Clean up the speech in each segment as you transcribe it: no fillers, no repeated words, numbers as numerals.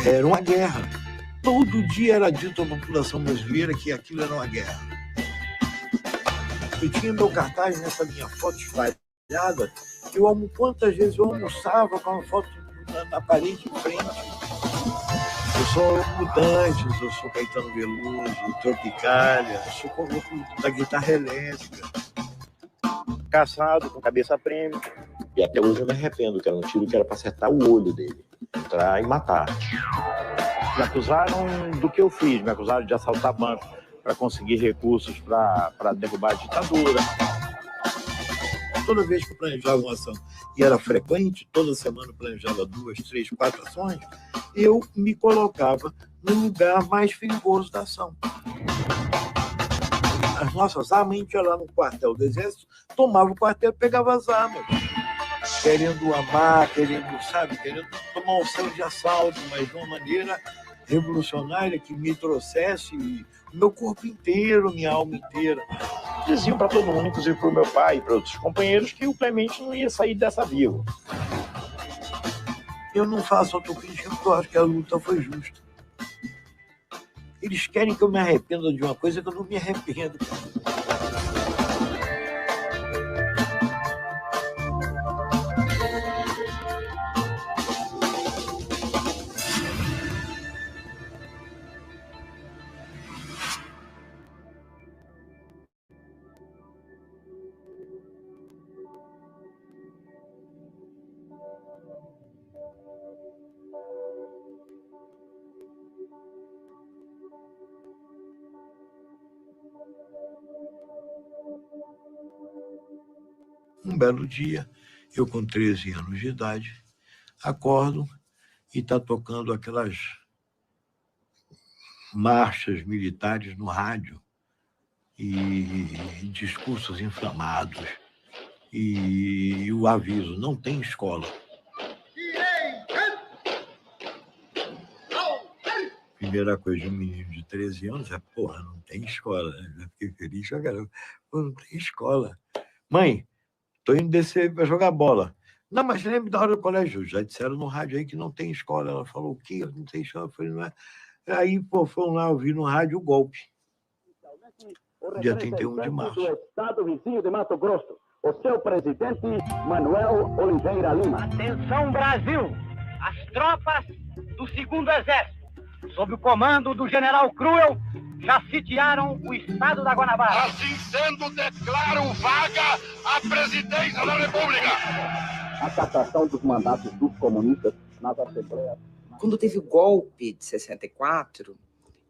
Era uma guerra. Todo dia era dito à população brasileira que aquilo era uma guerra. Eu tinha meu cartaz nessa minha foto espalhada. Quantas vezes eu almoçava com a foto na parede em frente. Eu sou Mutantes, eu sou Caetano Veloso, Tropicália, eu sou da guitarra elétrica. Caçado, com cabeça prêmio. E até hoje eu me arrependo, que era um tiro que era para acertar o olho dele. Entrar e matar. Me acusaram do que eu fiz, me acusaram de assaltar banco para conseguir recursos para derrubar a ditadura. Toda vez que eu planejava uma ação, e era frequente, toda semana eu planejava 2, 3, 4 ações, eu me colocava no lugar mais perigoso da ação. As nossas armas, a gente ia lá no quartel do Exército, tomava o quartel e pegava as armas. Querendo amar, querendo tomar um céu de assalto, mas de uma maneira revolucionária que me trouxesse o meu corpo inteiro, minha alma inteira. Diziam para todo mundo, inclusive para o meu pai e para outros companheiros, que o Clemente não ia sair dessa vivo. Eu não faço autocrítica porque eu acho que a luta foi justa. Eles querem que eu me arrependa de uma coisa que eu não me arrependo. Um belo dia, eu com 13 anos de idade, acordo e está tocando aquelas marchas militares no rádio e discursos inflamados e o aviso, não tem escola. Primeira coisa de um menino de 13 anos é, porra, não tem escola. Já fiquei feliz, caramba. Pô, não tem escola. Mãe, tô indo descer para jogar bola. Não, mas lembra da hora do colégio. Já disseram no rádio aí que não tem escola. Ela falou, o quê? Não tem escola? Eu falei, não é. Aí, pô, foram lá ouvir no rádio o golpe. Dia 31 de março. Do estado vizinho de Mato Grosso, o seu presidente, Manuel Oliveira Lima. Atenção, Brasil! As tropas do 2º Exército, sob o comando do general Cruel, já sitiaram o estado da Guanabara. Assim sendo, declaro vaga a presidência da República. A cassação dos mandatos dos comunistas nas assembleias. Quando teve o golpe de 64,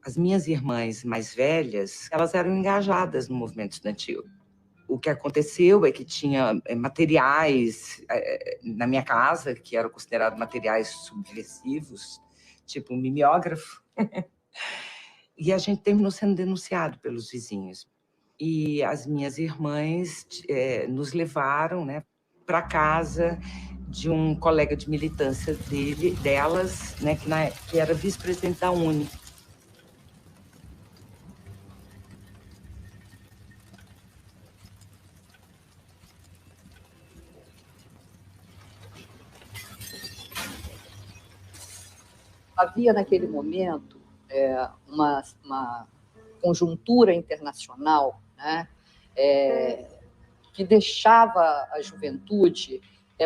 as minhas irmãs mais velhas, elas eram engajadas no movimento estudantil. O que aconteceu é que tinha materiais na minha casa, que eram considerados materiais subversivos, tipo um mimeógrafo. E a gente terminou sendo denunciado pelos vizinhos. E as minhas irmãs nos levaram, né, para casa de um colega de militância delas, né, que era vice-presidente da UNE. Havia, naquele momento, uma conjuntura internacional, né, que deixava a juventude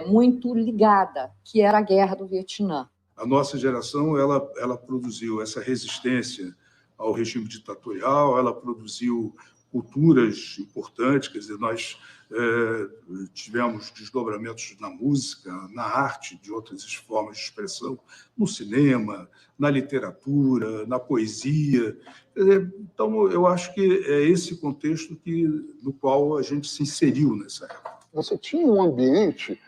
muito ligada, que era a guerra do Vietnã. A nossa geração ela produziu essa resistência ao regime ditatorial, ela produziu culturas importantes, quer dizer, nós tivemos desdobramentos na música, na arte, de outras formas de expressão, no cinema, na literatura, na poesia. Então, eu acho que é esse contexto no qual a gente se inseriu nessa época. Você tinha um ambiente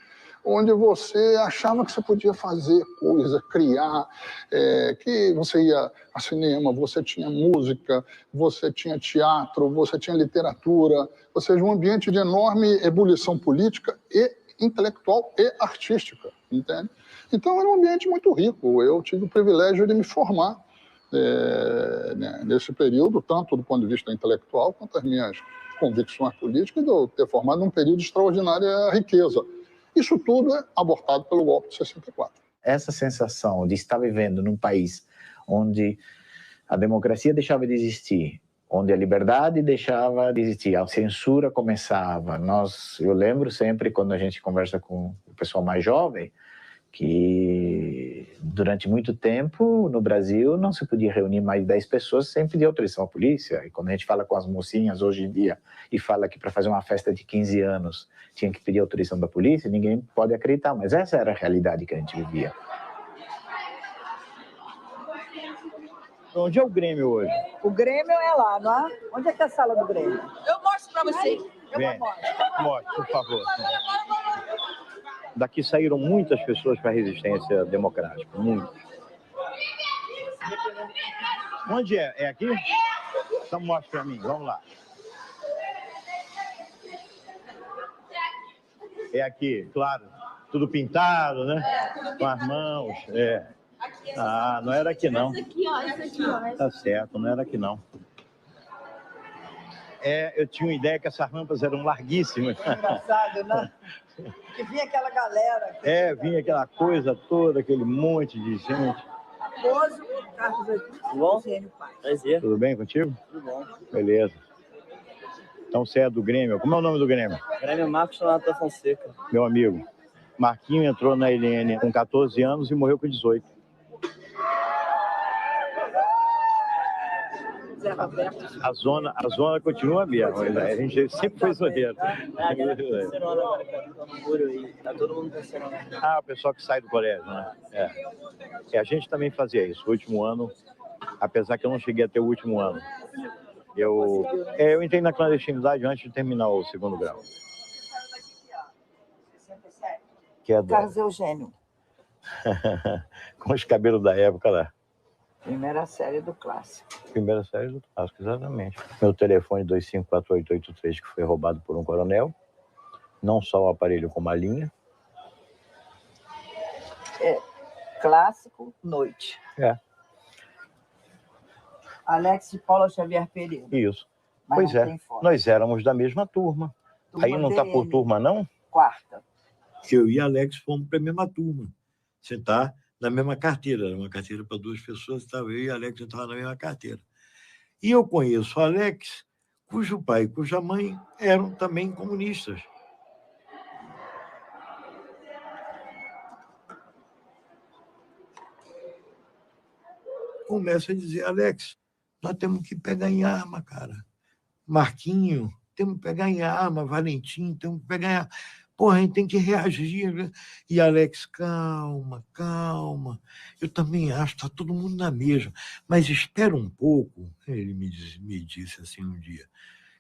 onde você achava que você podia fazer coisa, criar, que você ia a cinema, você tinha música, você tinha teatro, você tinha literatura, ou seja, um ambiente de enorme ebulição política e intelectual e artística, entende? Então, era um ambiente muito rico. Eu tive o privilégio de me formar nesse período, tanto do ponto de vista intelectual quanto as minhas convicções políticas, de eu ter formado num período de extraordinária riqueza. Isso tudo é abortado pelo golpe de 64. essa sensação de estar vivendo num país onde a democracia deixava de existir, onde a liberdade deixava de existir, a censura começava. Eu lembro sempre, quando a gente conversa com o pessoal mais jovem, que durante muito tempo no Brasil não se podia reunir mais de 10 pessoas sem pedir autorização à polícia. E quando a gente fala com as mocinhas hoje em dia e fala que para fazer uma festa de 15 anos tinha que pedir autorização da polícia, ninguém pode acreditar, mas essa era a realidade que a gente vivia. Onde é o Grêmio hoje? O Grêmio é lá, não é? Onde é que é a sala do Grêmio? Eu mostro para você. Vem, mostre, por favor. Daqui saíram muitas pessoas para a resistência democrática, muitas. Onde é? É aqui? Então mostre para mim, vamos lá. É aqui, claro. Tudo pintado, né? Com as mãos, Ah, não era aqui não. Tá certo, não era aqui não. Eu tinha uma ideia que essas rampas eram larguíssimas. Engraçado, né? Que vinha aquela galera. Vinha aquela coisa toda, aquele monte de gente. Raposo, Carlos aqui. Tudo bom? Prazer. Tudo bem contigo? Tudo bom. Beleza. Então você é do Grêmio. Como é o nome do Grêmio? Grêmio Marcos Tonata Fonseca. Meu amigo. Marquinho entrou na LN com 14 anos e morreu com 18. A zona continua aberta, a gente sempre foi zoeiro. Tá todo mundo terceirando. O pessoal que sai do colégio, né? A gente também fazia isso. O último ano, apesar que eu não cheguei até o último ano. Eu entrei na clandestinidade antes de terminar o segundo grau. Que é Carlos Eugênio. Com os cabelos da época lá. Primeira série do clássico. Primeira série do clássico, exatamente. Meu telefone 254883, que foi roubado por um coronel. Não só o aparelho, como a linha. Clássico, noite. Alex de Paula Xavier Pereira. Isso. Mas pois é, nós éramos da mesma turma. Aí não tá por turma, não? Quarta. Eu e Alex fomos para a mesma turma. Você tá na mesma carteira, era uma carteira para 2 pessoas, estava eu e Alex estavam na mesma carteira. E eu conheço o Alex, cujo pai e cuja mãe eram também comunistas. Começa a dizer, Alex, nós temos que pegar em arma, cara. Marquinho, temos que pegar em arma, Valentim, temos que pegar em arma. Porra, a gente tem que reagir, né? E Alex, calma. Eu também acho, está todo mundo na mesma. Mas espera um pouco, ele me disse assim um dia,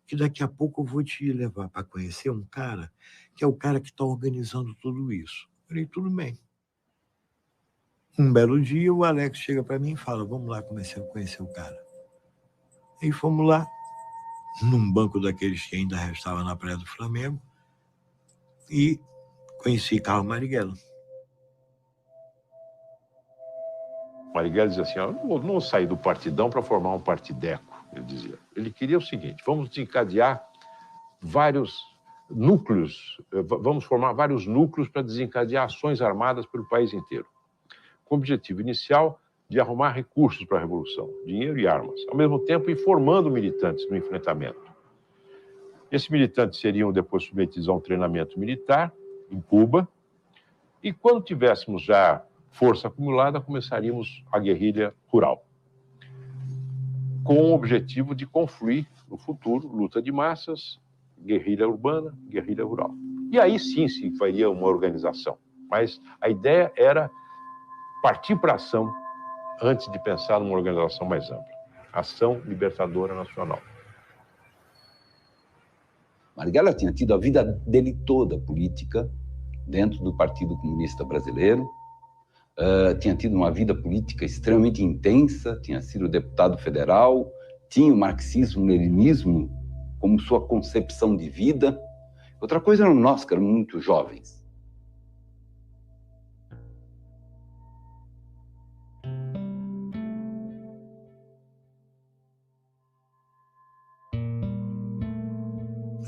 que daqui a pouco eu vou te levar para conhecer um cara, que é o cara que está organizando tudo isso. Eu falei, tudo bem. Um belo dia, o Alex chega para mim e fala, vamos lá conhecer o cara. Aí fomos lá, num banco daqueles que ainda restava na Praia do Flamengo, e conheci Carlos Marighella. Marighella dizia assim, eu não saí do partidão para formar um partideco, ele dizia. Ele queria o seguinte, vamos desencadear vários núcleos, vamos formar vários núcleos para desencadear ações armadas pelo país inteiro, com o objetivo inicial de arrumar recursos para a Revolução, dinheiro e armas, ao mesmo tempo informando militantes no enfrentamento. Esses militantes seriam depois submetidos a um treinamento militar em Cuba, e quando tivéssemos já força acumulada, começaríamos a guerrilha rural, com o objetivo de confluir no futuro luta de massas, guerrilha urbana, guerrilha rural. E aí sim se faria uma organização, mas a ideia era partir para a ação antes de pensar numa organização mais ampla. Ação Libertadora Nacional. Marighella tinha tido a vida dele toda política dentro do Partido Comunista Brasileiro, tinha tido uma vida política extremamente intensa, tinha sido deputado federal, tinha o marxismo-leninismo como sua concepção de vida. Outra coisa eram nós, que éramos muito jovens.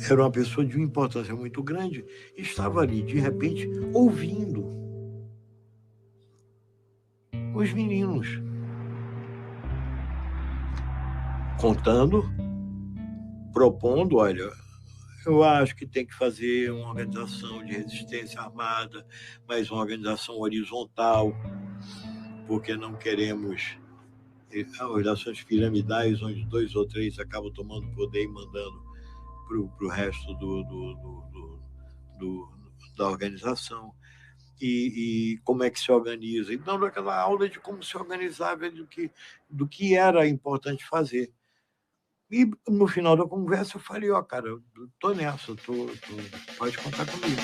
Era uma pessoa de uma importância muito grande, estava ali, de repente, ouvindo. os meninos, contando, propondo, olha, eu acho que tem que fazer uma organização de resistência armada, mas uma organização horizontal, porque não queremos organizações piramidais, onde 2 ou 3 acabam tomando poder e mandando para o resto da organização. E como é que se organiza. Então, aquela aula de como se organizava, do que era importante fazer. E no final da conversa eu falei, cara, eu tô nessa, pode contar comigo.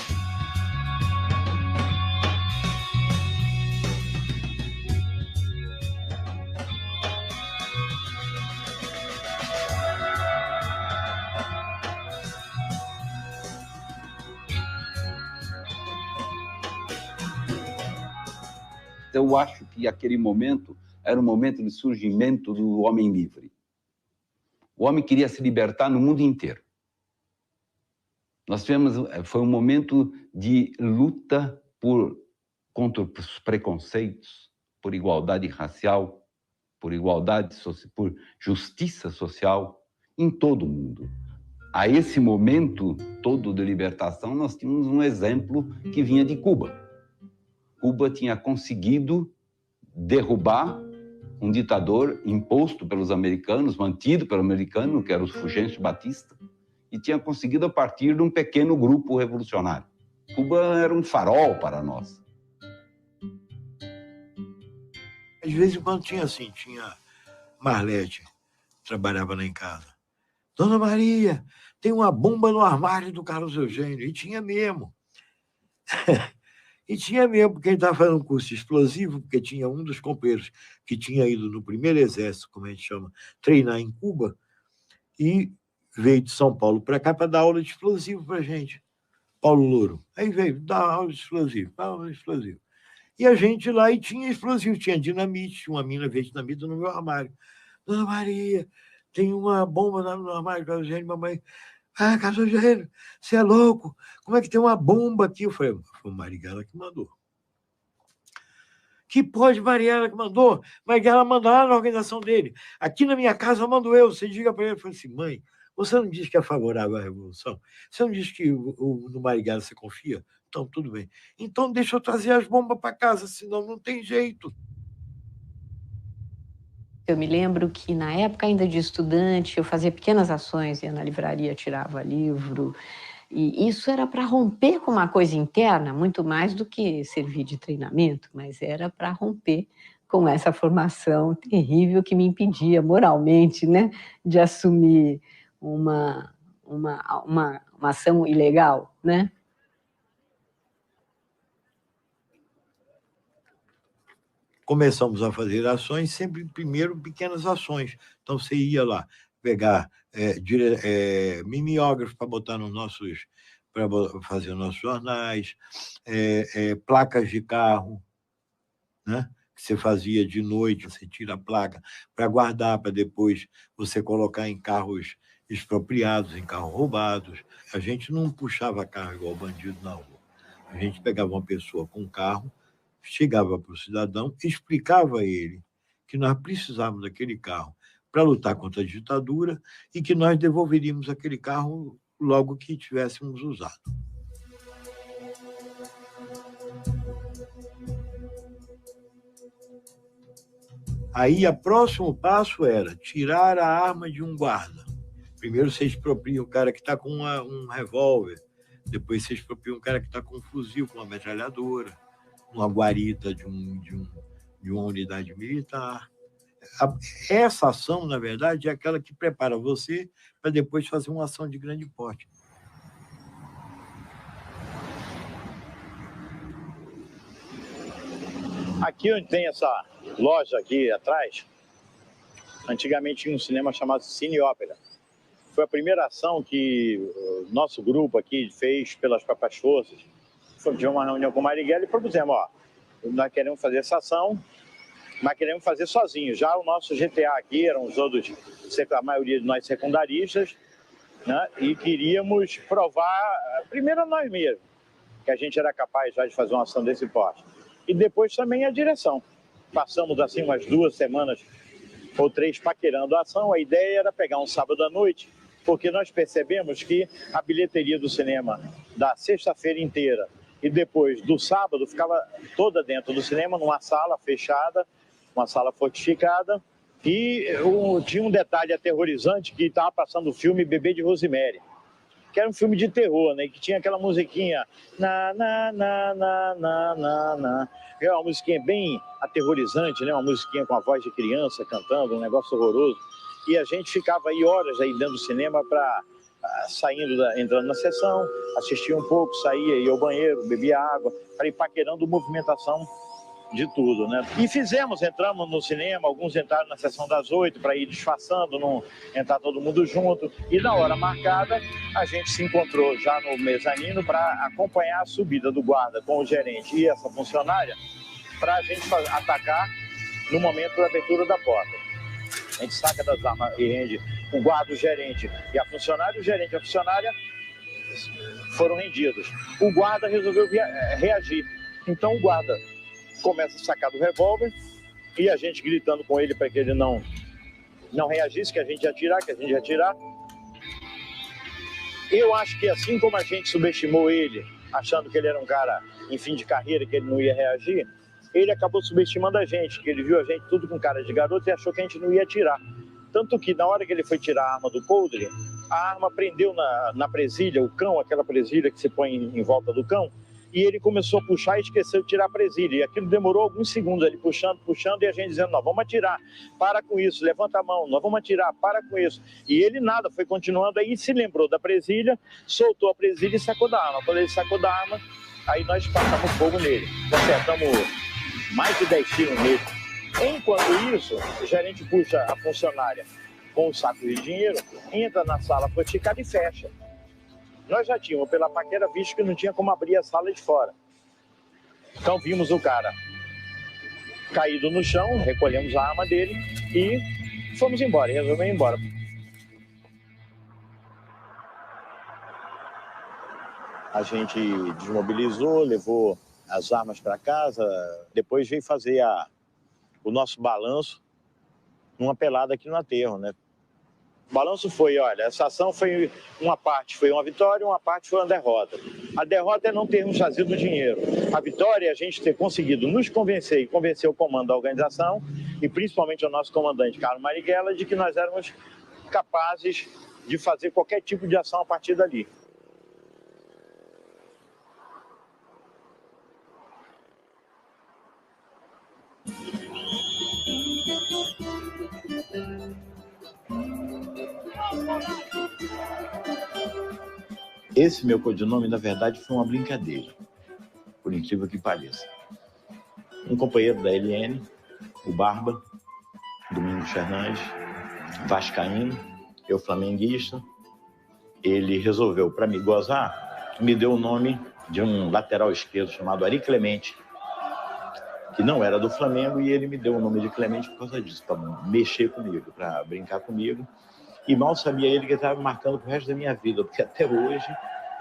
Eu acho que aquele momento era um momento de surgimento do homem livre. O homem queria se libertar no mundo inteiro. Foi um momento de luta contra os preconceitos, por igualdade racial, por justiça social em todo o mundo. A esse momento todo de libertação, nós tínhamos um exemplo que vinha de Cuba. Cuba tinha conseguido derrubar um ditador imposto pelos americanos, mantido pelo americano, que era o Fulgêncio Batista, e tinha conseguido a partir de um pequeno grupo revolucionário. Cuba era um farol para nós. Às vezes, quando tinha Marlete, trabalhava lá em casa. Dona Maria, tem uma bomba no armário do Carlos Eugênio. E tinha mesmo. E tinha mesmo, porque ele estava fazendo um curso explosivo, porque tinha um dos companheiros que tinha ido no primeiro exército, como a gente chama, treinar em Cuba, e veio de São Paulo para cá para dar aula de explosivo para a gente. Paulo Louro. Aí veio dar aula de explosivo, E a gente lá, e tinha explosivo, tinha dinamite, tinha uma mina veio dinamite no meu armário. Dona Maria, tem uma bomba no armário, Carlos Eugênio, mamãe... Ah, Carlos Eugênio, você é louco? Como é que tem uma bomba aqui? Eu falei, foi o Marighella que mandou. Que pode Marighella que mandou? Marighella manda lá na organização dele. Aqui na minha casa eu mando eu. Você diga para ele, eu falei assim, mãe, você não diz que é favorável à Revolução? Você não diz que no Marighella você confia? Então, tudo bem. Então, deixa eu trazer as bombas para casa, senão não tem jeito. Eu me lembro que, na época ainda de estudante, eu fazia pequenas ações, ia na livraria, tirava livro, e isso era para romper com uma coisa interna, muito mais do que servir de treinamento, mas era para romper com essa formação terrível que me impedia moralmente, né, de assumir uma ação ilegal, né? Começamos a fazer ações, sempre primeiro pequenas ações. Então, você ia lá pegar mimeógrafo para botar para fazer nos nossos jornais, placas de carro, né? Que você fazia de noite, você tira a placa para guardar, para depois você colocar em carros expropriados, em carros roubados. A gente não puxava carro igual bandido na rua. A gente pegava uma pessoa com um carro, chegava para o cidadão, explicava a ele que nós precisávamos daquele carro para lutar contra a ditadura e que nós devolveríamos aquele carro logo que tivéssemos usado. Aí, o próximo passo era tirar a arma de um guarda. Primeiro, você expropria o cara que está com um revólver, depois você expropria um cara que está com um fuzil, com uma metralhadora, uma guarita de uma unidade militar. Essa ação, na verdade, é aquela que prepara você para depois fazer uma ação de grande porte. Aqui onde tem essa loja aqui atrás, antigamente tinha um cinema chamado Cine Ópera. Foi a primeira ação que o nosso grupo aqui fez pelas próprias forças. Tivemos uma reunião com o Marighella e propusemos, nós queremos fazer essa ação, mas queremos fazer sozinhos. Já o nosso GTA aqui, eram os outros, a maioria de nós secundaristas, né? E queríamos provar, primeiro a nós mesmos, que a gente era capaz já de fazer uma ação desse porte. E depois também a direção. passamos assim umas 2 semanas ou 3 paquerando a ação. A ideia era pegar um sábado à noite, porque nós percebemos que a bilheteria do cinema da sexta-feira inteira e depois do sábado ficava toda dentro do cinema, numa sala fechada, uma sala fortificada, e tinha um detalhe aterrorizante que estava passando o filme Bebê de Rosemary, que era um filme de terror, né? Que tinha aquela musiquinha é uma musiquinha bem aterrorizante, né? Uma musiquinha com a voz de criança cantando, um negócio horroroso. E a gente ficava aí horas aí dentro do cinema entrando na sessão, assistia um pouco, saía, ia ao banheiro, bebia água, para ir paquerando movimentação de tudo, né? E entramos no cinema, alguns entraram na sessão das 8 para ir disfarçando, não entrar todo mundo junto. E na hora marcada, a gente se encontrou já no mezanino para acompanhar a subida do guarda com o gerente e essa funcionária, para a gente atacar no momento da abertura da porta. A gente saca das armas e rende o guarda, o gerente e a funcionária. O gerente e a funcionária foram rendidos. O guarda resolveu reagir. Então o guarda começa a sacar do revólver e a gente gritando com ele para que ele não reagisse, que a gente ia atirar, Eu acho que assim como a gente subestimou ele, achando que ele era um cara em fim de carreira, que ele não ia reagir, ele acabou subestimando a gente, que ele viu a gente tudo com cara de garoto e achou que a gente não ia atirar. Tanto que na hora que ele foi tirar a arma do coldre, a arma prendeu na presilha, o cão, aquela presilha que se põe em volta do cão, e ele começou a puxar e esqueceu de tirar a presilha. E aquilo demorou alguns segundos, ele puxando, e a gente dizendo, nós vamos atirar, para com isso, levanta a mão, nós vamos atirar, para com isso. E ele nada, foi continuando, aí se lembrou da presilha, soltou a presilha e sacou da arma. Quando ele sacou da arma, aí nós passamos fogo nele, acertamos mais de 10 tiros nele. Enquanto isso, o gerente puxa a funcionária com o saco de dinheiro, entra na sala fortificada e fecha. Nós já tínhamos, pela paquera, visto que não tinha como abrir a sala de fora. Então vimos o cara caído no chão, recolhemos a arma dele e fomos embora, resolvemos ir embora. A gente desmobilizou, levou as armas para casa, depois veio fazer o nosso balanço numa pelada aqui no aterro, né? O balanço foi, olha, essa ação foi, uma parte foi uma vitória, uma parte foi uma derrota. A derrota é não termos trazido dinheiro. A vitória é a gente ter conseguido nos convencer e convencer o comando da organização, e principalmente o nosso comandante, Carlos Marighella, de que nós éramos capazes de fazer qualquer tipo de ação a partir dali. Esse meu codinome, na verdade, foi uma brincadeira, por incrível que pareça. Um companheiro da LN, o Barba, Domingos Fernandes, vascaíno, eu flamenguista, ele resolveu, para me gozar, me deu o nome de um lateral esquerdo chamado Ari Clemente, que não era do Flamengo, e ele me deu o nome de Clemente por causa disso, para mexer comigo, para brincar comigo. E mal sabia ele que ele estava me marcando pro resto da minha vida, porque até hoje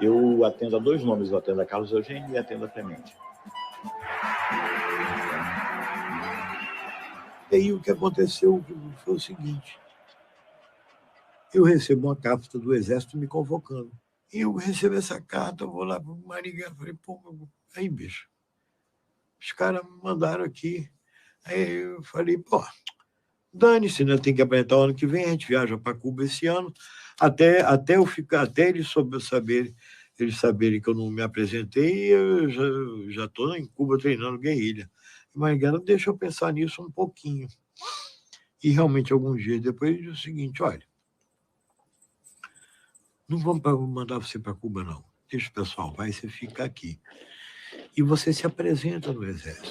eu atendo a 2 nomes, eu atendo a Carlos Eugênio e atendo a Clemente. E aí o que aconteceu foi o seguinte, eu recebo uma carta do Exército me convocando. E eu recebo essa carta, eu vou lá para o Marighella, falei, pô, aí bicho, os caras me mandaram aqui. Aí eu falei, pô, dane-se, né? Tem que apresentar o ano que vem, a gente viaja para Cuba esse ano, até eles saberem que eu não me apresentei, eu já estou em Cuba treinando guerrilha. Mas deixa eu pensar nisso um pouquinho. E realmente, alguns dias depois, ele disse o seguinte, olha, não vamos mandar você para Cuba, não. Deixa o pessoal, vai, você fica aqui. E você se apresenta no Exército.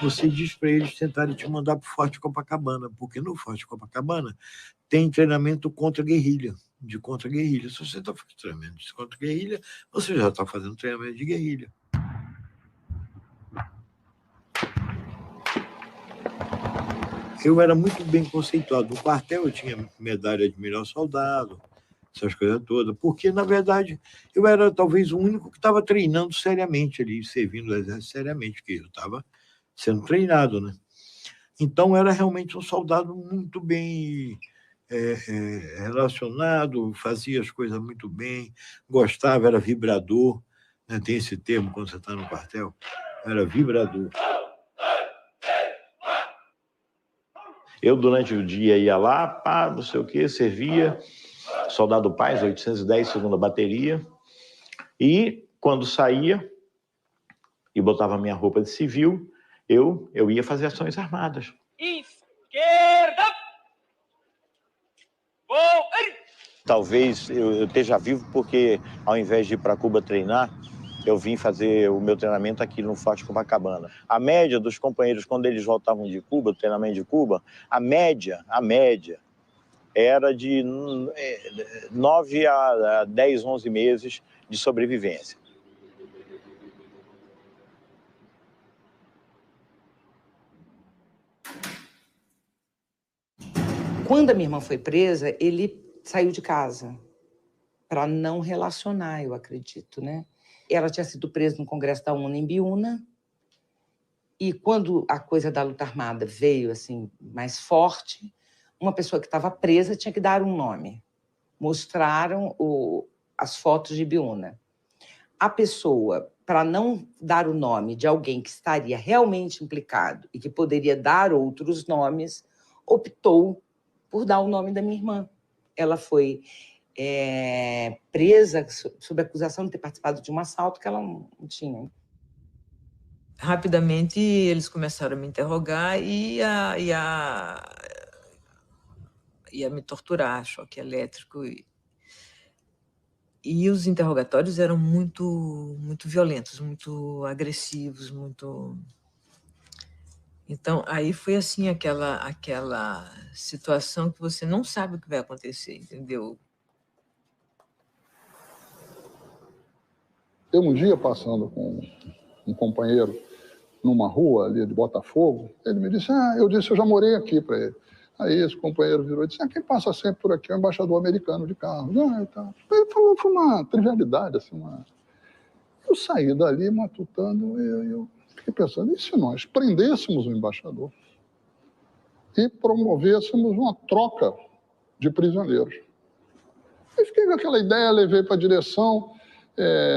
Você diz para eles tentarem te mandar para o Forte Copacabana, porque no Forte Copacabana tem treinamento contra-guerrilha, de contra-guerrilha. Se você está fazendo treinamento de contra-guerrilha, você já está fazendo treinamento de guerrilha. Eu era muito bem conceituado. No quartel eu tinha medalha de melhor soldado, essas coisas todas, porque, na verdade, eu era talvez o único que estava treinando seriamente ali, servindo o exército seriamente, porque eu estava sendo treinado, né? Então, era realmente um soldado muito bem relacionado, fazia as coisas muito bem, gostava, era vibrador, né? Tem esse termo quando você está no quartel, era vibrador. Eu, durante o dia, ia lá, pá, não sei o quê, servia, Soldado Paz, 810, segunda bateria, e quando saía e botava minha roupa de civil, eu ia fazer ações armadas. Esquerda! Talvez eu esteja vivo porque, ao invés de ir para Cuba treinar, eu vim fazer o meu treinamento aqui no Forte Copacabana. A média dos companheiros, quando eles voltavam de Cuba, do treinamento de Cuba, a média era de 9 a 10, 11 meses de sobrevivência. Quando a minha irmã foi presa, ele saiu de casa para não relacionar, eu acredito, né? Ela tinha sido presa no Congresso da ONU em Biúna, e quando a coisa da luta armada veio assim mais forte, uma pessoa que estava presa tinha que dar um nome. Mostraram as fotos de Biúna. A pessoa, para não dar o nome de alguém que estaria realmente implicado e que poderia dar outros nomes, optou por dar o nome da minha irmã. Ela foi presa sob acusação de ter participado de um assalto que ela não tinha. Rapidamente, eles começaram a me interrogar e a me torturar, choque elétrico. E os interrogatórios eram muito, muito violentos, muito agressivos, muito... Então, aí foi assim, aquela situação que você não sabe o que vai acontecer, entendeu? Eu um dia passando com um companheiro numa rua ali de Botafogo, ele me disse, eu já morei aqui para ele. Aí esse companheiro virou e disse, quem passa sempre por aqui é o embaixador americano de carro. Ele falou, foi uma trivialidade, assim, Eu saí dali matutando e eu fiquei pensando, e se nós prendêssemos o embaixador e promovêssemos uma troca de prisioneiros? Eu fiquei com aquela ideia, levei para a direção,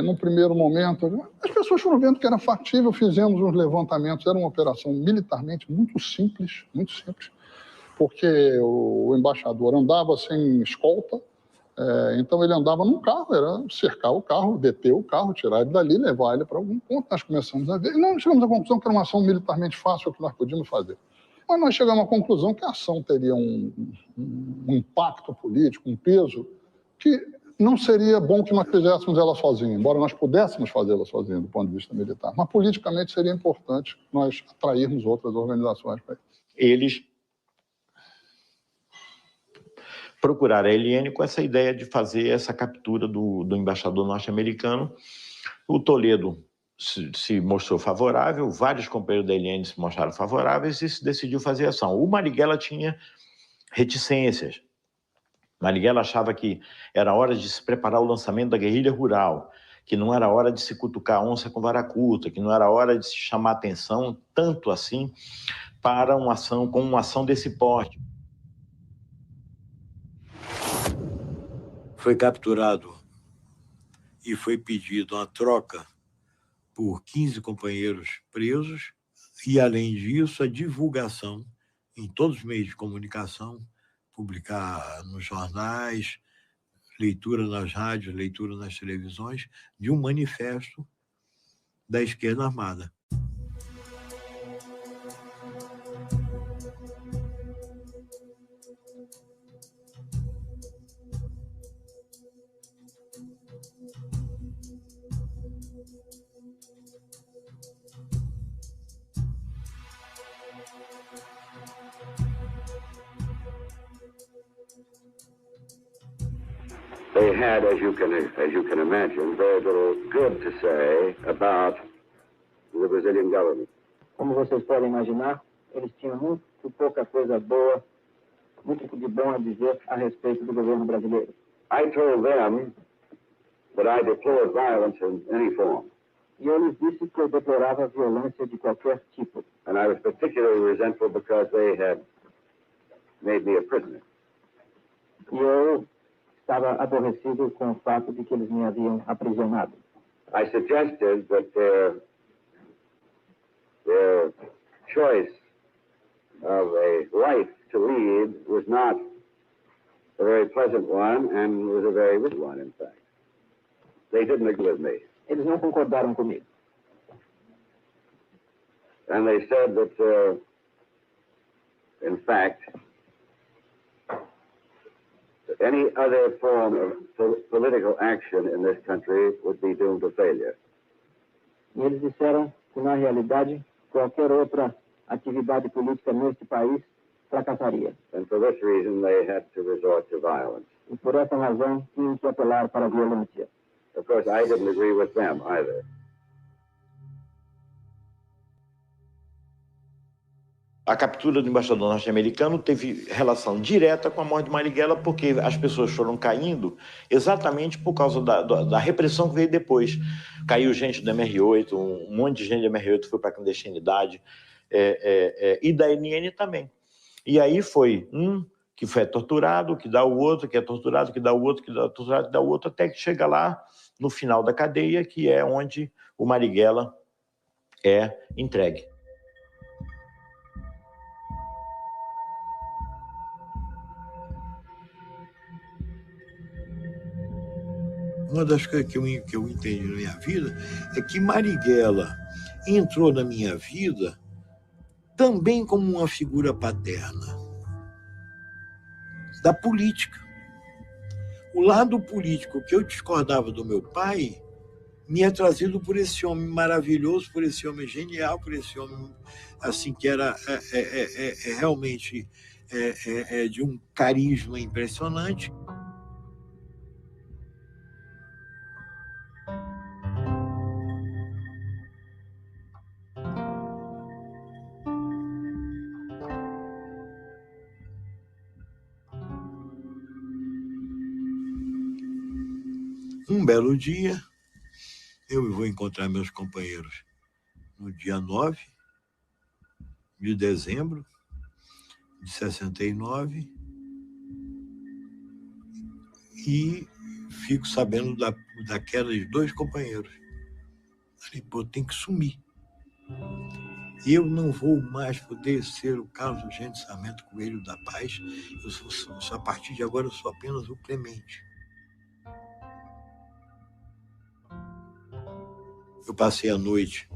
no primeiro momento, as pessoas foram vendo que era factível, fizemos uns levantamentos, era uma operação militarmente muito simples, porque o embaixador andava sem escolta, então ele andava num carro, era cercar o carro, deter o carro, tirar ele dali, levar ele para algum ponto. Nós começamos a ver, e nós chegamos à conclusão que era uma ação militarmente fácil, que nós podíamos fazer. Mas nós chegamos à conclusão que a ação teria um impacto político, um peso, que não seria bom que nós fizéssemos ela sozinha, embora nós pudéssemos fazê-la sozinha do ponto de vista militar. Mas politicamente seria importante nós atrairmos outras organizações para isso. Eles procuraram a Eliane com essa ideia de fazer essa captura do embaixador norte-americano. O Toledo se mostrou favorável, vários companheiros da Eliane se mostraram favoráveis e se decidiu fazer ação. O Marighella tinha reticências. Marighella achava que era hora de se preparar o lançamento da guerrilha rural, que não era hora de se cutucar a onça com vara curta, que não era hora de se chamar atenção tanto assim para uma ação desse porte. Foi capturado e foi pedido uma troca por 15 companheiros presos e, além disso, a divulgação em todos os meios de comunicação, publicar nos jornais, leitura nas rádios, leitura nas televisões, de um manifesto da esquerda armada. They had, as you can imagine, very little good to say about the Brazilian government. Como vocês podem imaginar, eles tinham muito pouca coisa boa, muito de bom a dizer a respeito do governo brasileiro. I told them that I deplored violence in any form. E eu lhes disse que eu deplorava a violência de qualquer tipo. And I was particularly resentful because they had made me a prisoner. E eu estava aborrecido com o fato de que eles me haviam aprisionado. I suggested that their choice of a life to lead was not a very pleasant one and was a very good one, in fact. They didn't agree with me. Eles não concordaram comigo. And they said that, in fact, that any other form of political action in this country would be doomed to failure. E eles disseram que, na realidade, qualquer outra atividade política neste país fracassaria. And for this reason, they had to resort to violence. E por essa razão, tinham que apelar para a violência. Of course, I didn't agree with them either. A captura do embaixador norte-americano teve relação direta com a morte de Marighella, porque as pessoas foram caindo exatamente por causa da repressão que veio depois. Caiu gente do MR8, um monte de gente do MR8 foi para a clandestinidade, e da NN também. E aí foi um que foi torturado, que dá o outro, que é torturado, que dá o outro, que dá torturado, que dá o outro, até que chega lá no final da cadeia, que é onde o Marighella é entregue. Uma das coisas que eu entendi na minha vida é que Marighella entrou na minha vida também como uma figura paterna da política. O lado político que eu discordava do meu pai me é trazido por esse homem maravilhoso, por esse homem genial, por esse homem assim que era realmente de um carisma impressionante. Um belo dia, eu vou encontrar meus companheiros no dia 9 de dezembro de 69 e fico sabendo da queda de 2 companheiros. Falei, pô, tem que sumir. Eu não vou mais poder ser o Carlos Eugênio Sarmento Coelho da Paz. A partir de agora eu sou apenas o Clemente. Eu passei a noite,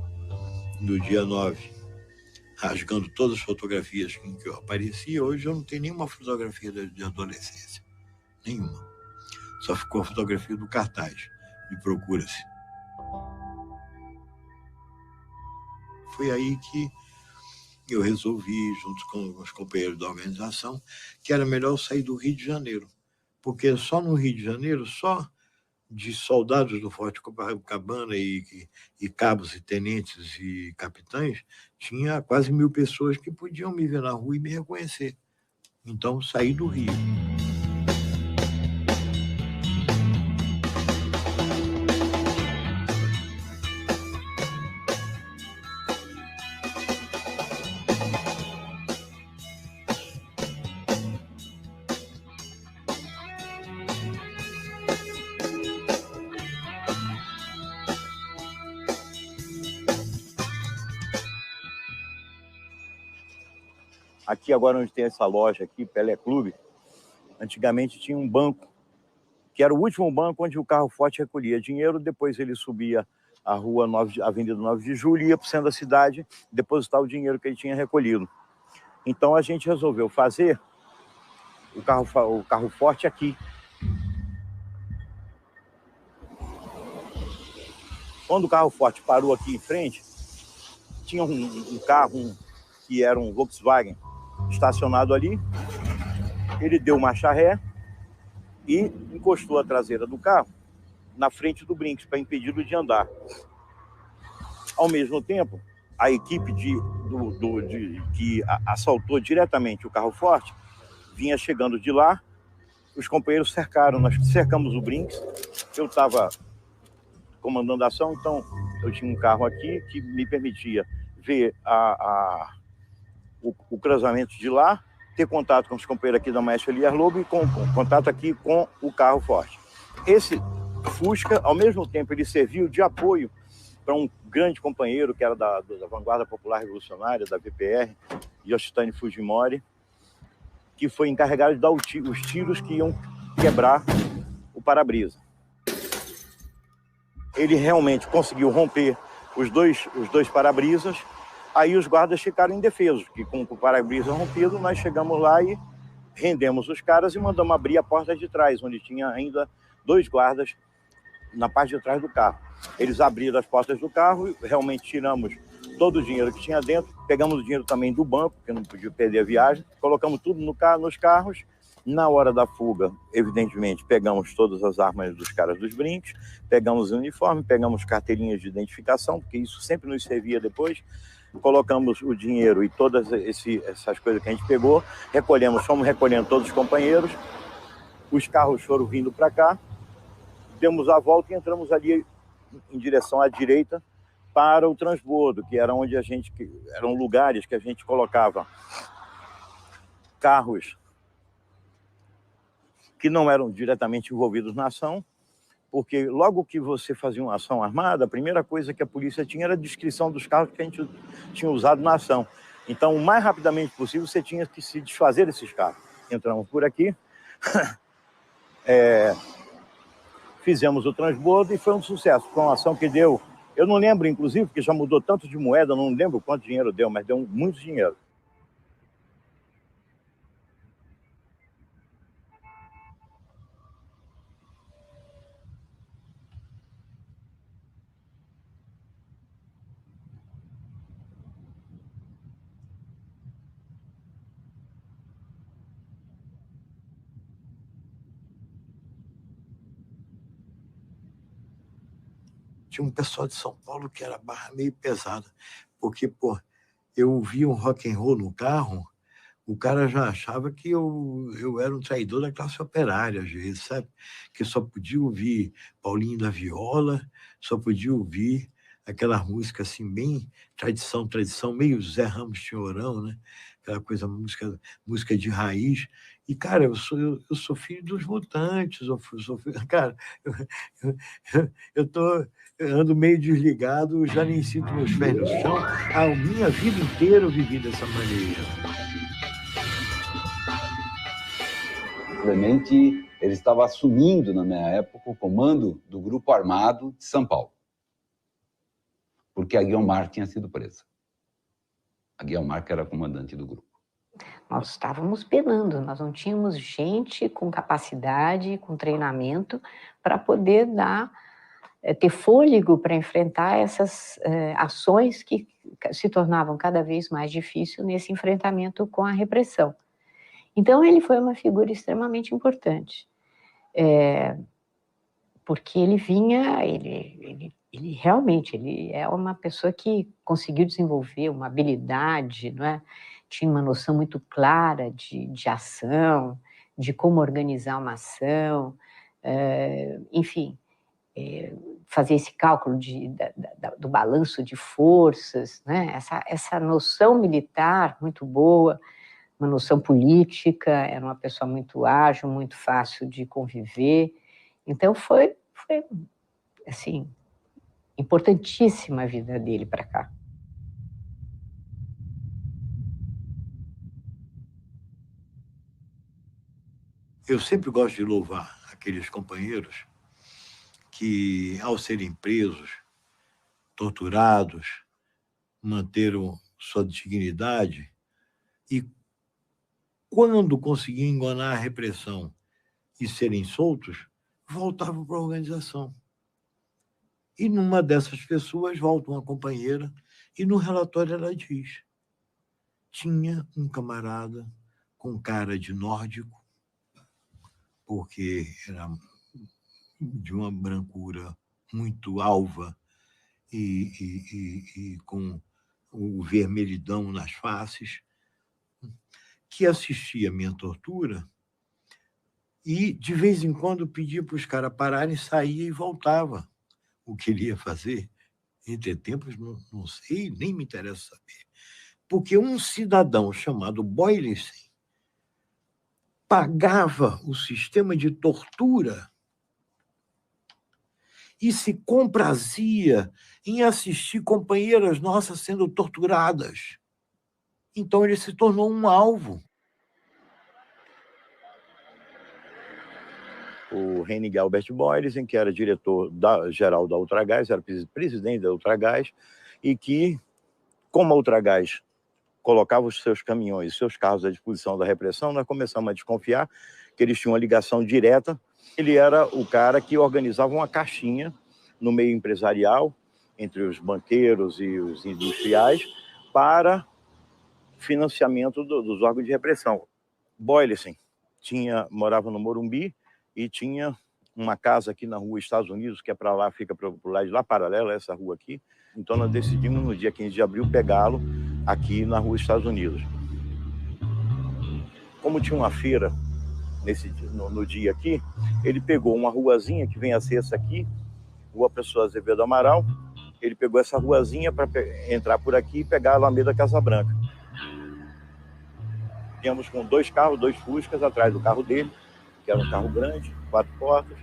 no dia 9, rasgando todas as fotografias em que eu aparecia. Hoje eu não tenho nenhuma fotografia de adolescência. Nenhuma. Só ficou a fotografia do cartaz, de Procura-se. Foi aí que eu resolvi, junto com os companheiros da organização, que era melhor sair do Rio de Janeiro. Porque só no Rio de Janeiro, só de soldados do Forte Copacabana e cabos e tenentes e capitães, tinha quase 1000 pessoas que podiam me ver na rua e me reconhecer. Então, saí do Rio. Aqui agora onde tem essa loja aqui, Pelé Clube, antigamente tinha um banco, que era o último banco onde o carro forte recolhia dinheiro, depois ele subia a Avenida 9 de Julho, ia para o centro da cidade, depositar o dinheiro que ele tinha recolhido. Então a gente resolveu fazer o carro forte aqui. Quando o carro forte parou aqui em frente, tinha um carro que era um Volkswagen, estacionado ali, ele deu marcha ré e encostou a traseira do carro na frente do Brinks para impedi-lo de andar. Ao mesmo tempo, a equipe que assaltou diretamente o carro forte vinha chegando de lá, os companheiros cercaram, nós cercamos o Brinks, eu estava comandando a ação, então eu tinha um carro aqui que me permitia ver o cruzamento de lá, ter contato com os companheiros aqui da Maestro Elias Lobo e com contato aqui com o carro forte. Esse Fusca, ao mesmo tempo, ele serviu de apoio para um grande companheiro que era da Vanguarda Popular Revolucionária, da VPR, Yoshitani Fujimori, que foi encarregado de dar os tiros que iam quebrar o para-brisa. Ele realmente conseguiu romper os dois para-brisas, aí os guardas ficaram indefesos, que com o para-brisa rompido, nós chegamos lá e rendemos os caras e mandamos abrir a porta de trás, onde tinha ainda 2 guardas na parte de trás do carro. Eles abriram as portas do carro, realmente tiramos todo o dinheiro que tinha dentro, pegamos o dinheiro também do banco, porque não podia perder a viagem, colocamos tudo nos carros. Na hora da fuga, evidentemente, pegamos todas as armas dos caras dos Brinks, pegamos o uniforme, pegamos carteirinhas de identificação, porque isso sempre nos servia depois, colocamos o dinheiro e todas essas coisas que a gente pegou, fomos recolhendo todos os companheiros, os carros foram vindo para cá, demos a volta e entramos ali em direção à direita para o transbordo, que era onde eram lugares que a gente colocava carros que não eram diretamente envolvidos na ação, porque logo que você fazia uma ação armada, a primeira coisa que a polícia tinha era a descrição dos carros que a gente tinha usado na ação. Então, o mais rapidamente possível, você tinha que se desfazer desses carros. Entramos por aqui, fizemos o transbordo e foi um sucesso. Foi uma ação que deu, eu não lembro, inclusive, porque já mudou tanto de moeda, não lembro quanto dinheiro deu, mas deu muito dinheiro. Tinha um pessoal de São Paulo que era barra meio pesada, porque, eu via um rock and roll no carro, o cara já achava que eu era um traidor da classe operária, às vezes, sabe? Que só podia ouvir Paulinho da Viola, só podia ouvir aquela música assim, bem tradição, meio Zé Ramos Tinhorão, né? Aquela coisa, música de raiz. E, cara, eu sou filho dos Mutantes, cara, eu ando meio desligado, já nem sinto meus pés no chão. A minha vida inteira eu vivi dessa maneira. Clemente, ele estava assumindo, na minha época, o comando do Grupo Armado de São Paulo, porque a Guiomar tinha sido presa. A Guiomar que era a comandante do grupo. Nós estávamos penando, nós não tínhamos gente com capacidade, com treinamento, para poder ter fôlego para enfrentar essas ações que se tornavam cada vez mais difíceis nesse enfrentamento com a repressão. Então, ele foi uma figura extremamente importante, porque ele realmente é uma pessoa que conseguiu desenvolver uma habilidade, não é? Tinha uma noção muito clara de ação, de como organizar uma ação, enfim, fazer esse cálculo do balanço de forças, né? Essa noção militar muito boa, uma noção política, era uma pessoa muito ágil, muito fácil de conviver. Então, foi assim, importantíssima a vida dele para cá. Eu sempre gosto de louvar aqueles companheiros que, ao serem presos, torturados, manteram sua dignidade e, quando conseguiam enganar a repressão e serem soltos, voltavam para a organização. E numa dessas pessoas volta uma companheira e no relatório ela diz: tinha um camarada com cara de nórdico, porque era de uma brancura muito alva e com o vermelhidão nas faces, que assistia à minha tortura E, de vez em quando, pedia para os caras pararem, saía e voltava. O que ele ia fazer, entre tempos, não sei, nem me interessa saber. Porque um cidadão chamado Boylissen pagava o sistema de tortura e se comprazia em assistir companheiras nossas sendo torturadas. Então, ele se tornou um alvo. O Henning Albert Boylissen, que era diretor geral da Ultragás, era presidente da Ultragás, e que, como a Ultragás colocava os seus caminhões, seus carros à disposição da repressão, nós começamos a desconfiar que eles tinham uma ligação direta. Ele era o cara que organizava uma caixinha no meio empresarial, entre os banqueiros e os industriais, para financiamento dos órgãos de repressão. Boylissen morava no Morumbi e tinha uma casa aqui na rua Estados Unidos, que é para lá, fica para o lado de lá, paralela a essa rua aqui. Então nós decidimos, no dia 15 de abril, pegá-lo aqui na rua Estados Unidos. Como tinha uma feira no dia aqui, ele pegou uma ruazinha que vem a ser essa aqui, Rua Professor Azevedo Amaral. Ele pegou essa ruazinha para entrar por aqui e pegar a Alameda Casa Branca. Tínhamos com 2 carros, 2 Fuscas atrás do carro dele, que era um carro grande, 4 portas.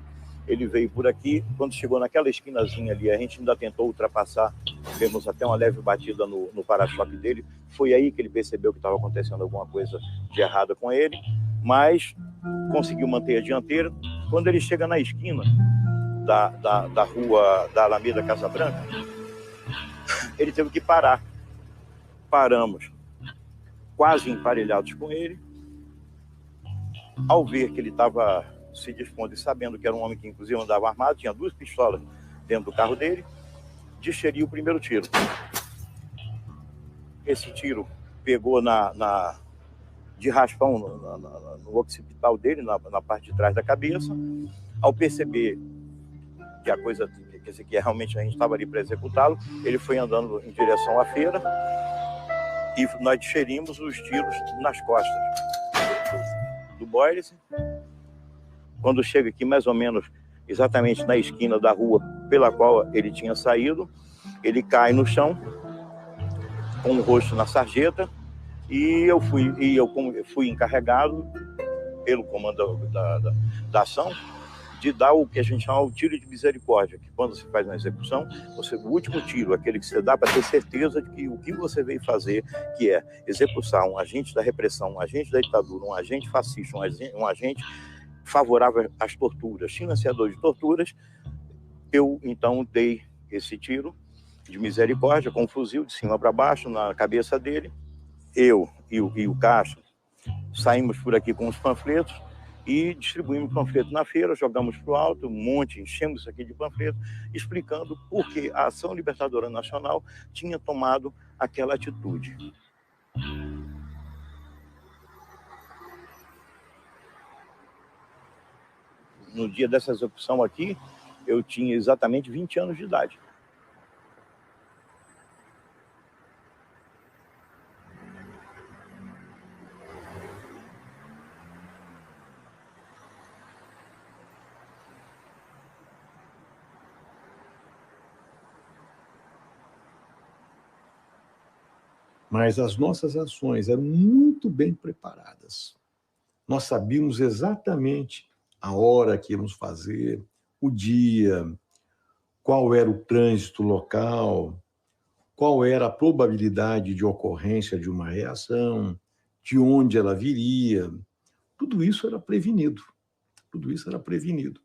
Ele veio por aqui, quando chegou naquela esquinazinha ali, a gente ainda tentou ultrapassar, vemos até uma leve batida no para-choque dele. Foi aí que ele percebeu que estava acontecendo alguma coisa de errada com ele, mas conseguiu manter a dianteira. Quando ele chega na esquina da rua da Alameda Casa Branca, ele teve que parar. Paramos, quase emparelhados com ele. Ao ver que ele estava se dispondo e sabendo que era um homem que inclusive andava armado, tinha 2 pistolas dentro do carro dele, desferiu o primeiro tiro. Esse tiro pegou de raspão no occipital dele, na parte de trás da cabeça. Ao perceber que a coisa, que realmente a gente estava ali para executá-lo, ele foi andando em direção à feira e nós desferimos os tiros nas costas do Boylissen. Quando chega aqui, mais ou menos, exatamente na esquina da rua pela qual ele tinha saído, ele cai no chão, com o rosto na sarjeta, e eu fui encarregado pelo comando da ação de dar o que a gente chama de tiro de misericórdia, que quando você faz uma execução, o último tiro, aquele que você dá para ter certeza de que o que você veio fazer, que é executar um agente da repressão, um agente da ditadura, um agente fascista, um agente favorável às torturas, financiador de torturas. Eu, então, dei esse tiro de misericórdia com um fuzil de cima para baixo na cabeça dele. Eu e o Castro saímos por aqui com os panfletos e distribuímos panfletos na feira, jogamos para o alto, um monte, enchemos isso aqui de panfletos, explicando por que a Ação Libertadora Nacional tinha tomado aquela atitude. No dia dessa execução aqui, eu tinha exatamente 20 anos de idade. Mas as nossas ações eram muito bem preparadas. Nós sabíamos exatamente a hora que íamos fazer, o dia, qual era o trânsito local, qual era a probabilidade de ocorrência de uma reação, de onde ela viria. Tudo isso era prevenido. Tudo isso era prevenido.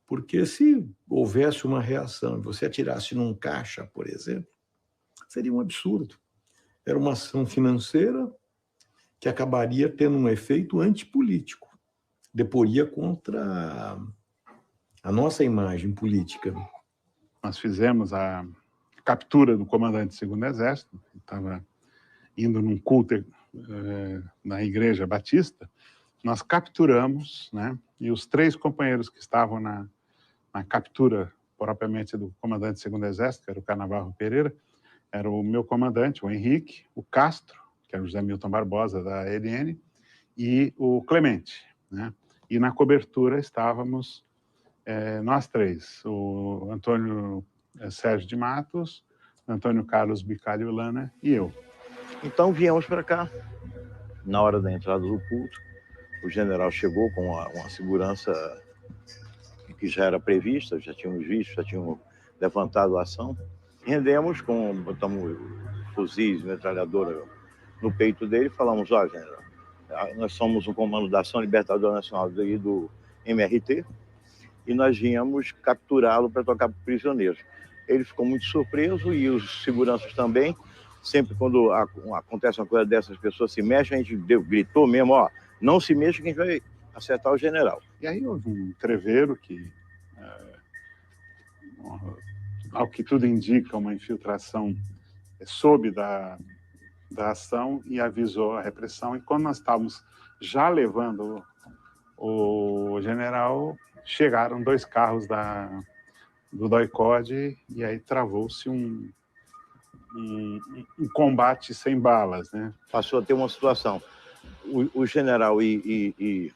Porque se houvesse uma reação e você atirasse num caixa, por exemplo, seria um absurdo. Era uma ação financeira que acabaria tendo um efeito antipolítico. Deporia contra a nossa imagem política. Nós fizemos a captura do comandante do 2º Exército, que estava indo num culto na Igreja Batista. Nós capturamos, né, e os 3 companheiros que estavam na captura propriamente do comandante do 2º Exército, que era o Carnaval Pereira, era o meu comandante, o Henrique, o Castro, que era o José Milton Barbosa, da ELN, e o Clemente, né? e na cobertura estávamos nós três, o Antônio Sérgio de Matos, Antônio Carlos Bicalho Lana e eu. Então viemos para cá. Na hora da entrada do culto, o general chegou com uma segurança que já era prevista, já tínhamos visto, já tínhamos levantado a ação. Botamos fuzis, metralhadora no peito dele e falamos: ó, general, nós somos o Comando da Ação Libertadora Nacional do MRT e nós viemos capturá-lo para tocar prisioneiros. Ele ficou muito surpreso e os seguranças também. Sempre quando acontece uma coisa dessas, as pessoas se mexem, a gente gritou mesmo: ó, não se mexa que a gente vai acertar o general. E aí houve um treveiro que, ao que tudo indica, uma infiltração soube da ação e avisou a repressão. E quando nós estávamos já levando o general, chegaram 2 carros do DOI-CODE e aí travou-se um combate sem balas, né? Passou a ter uma situação. O general e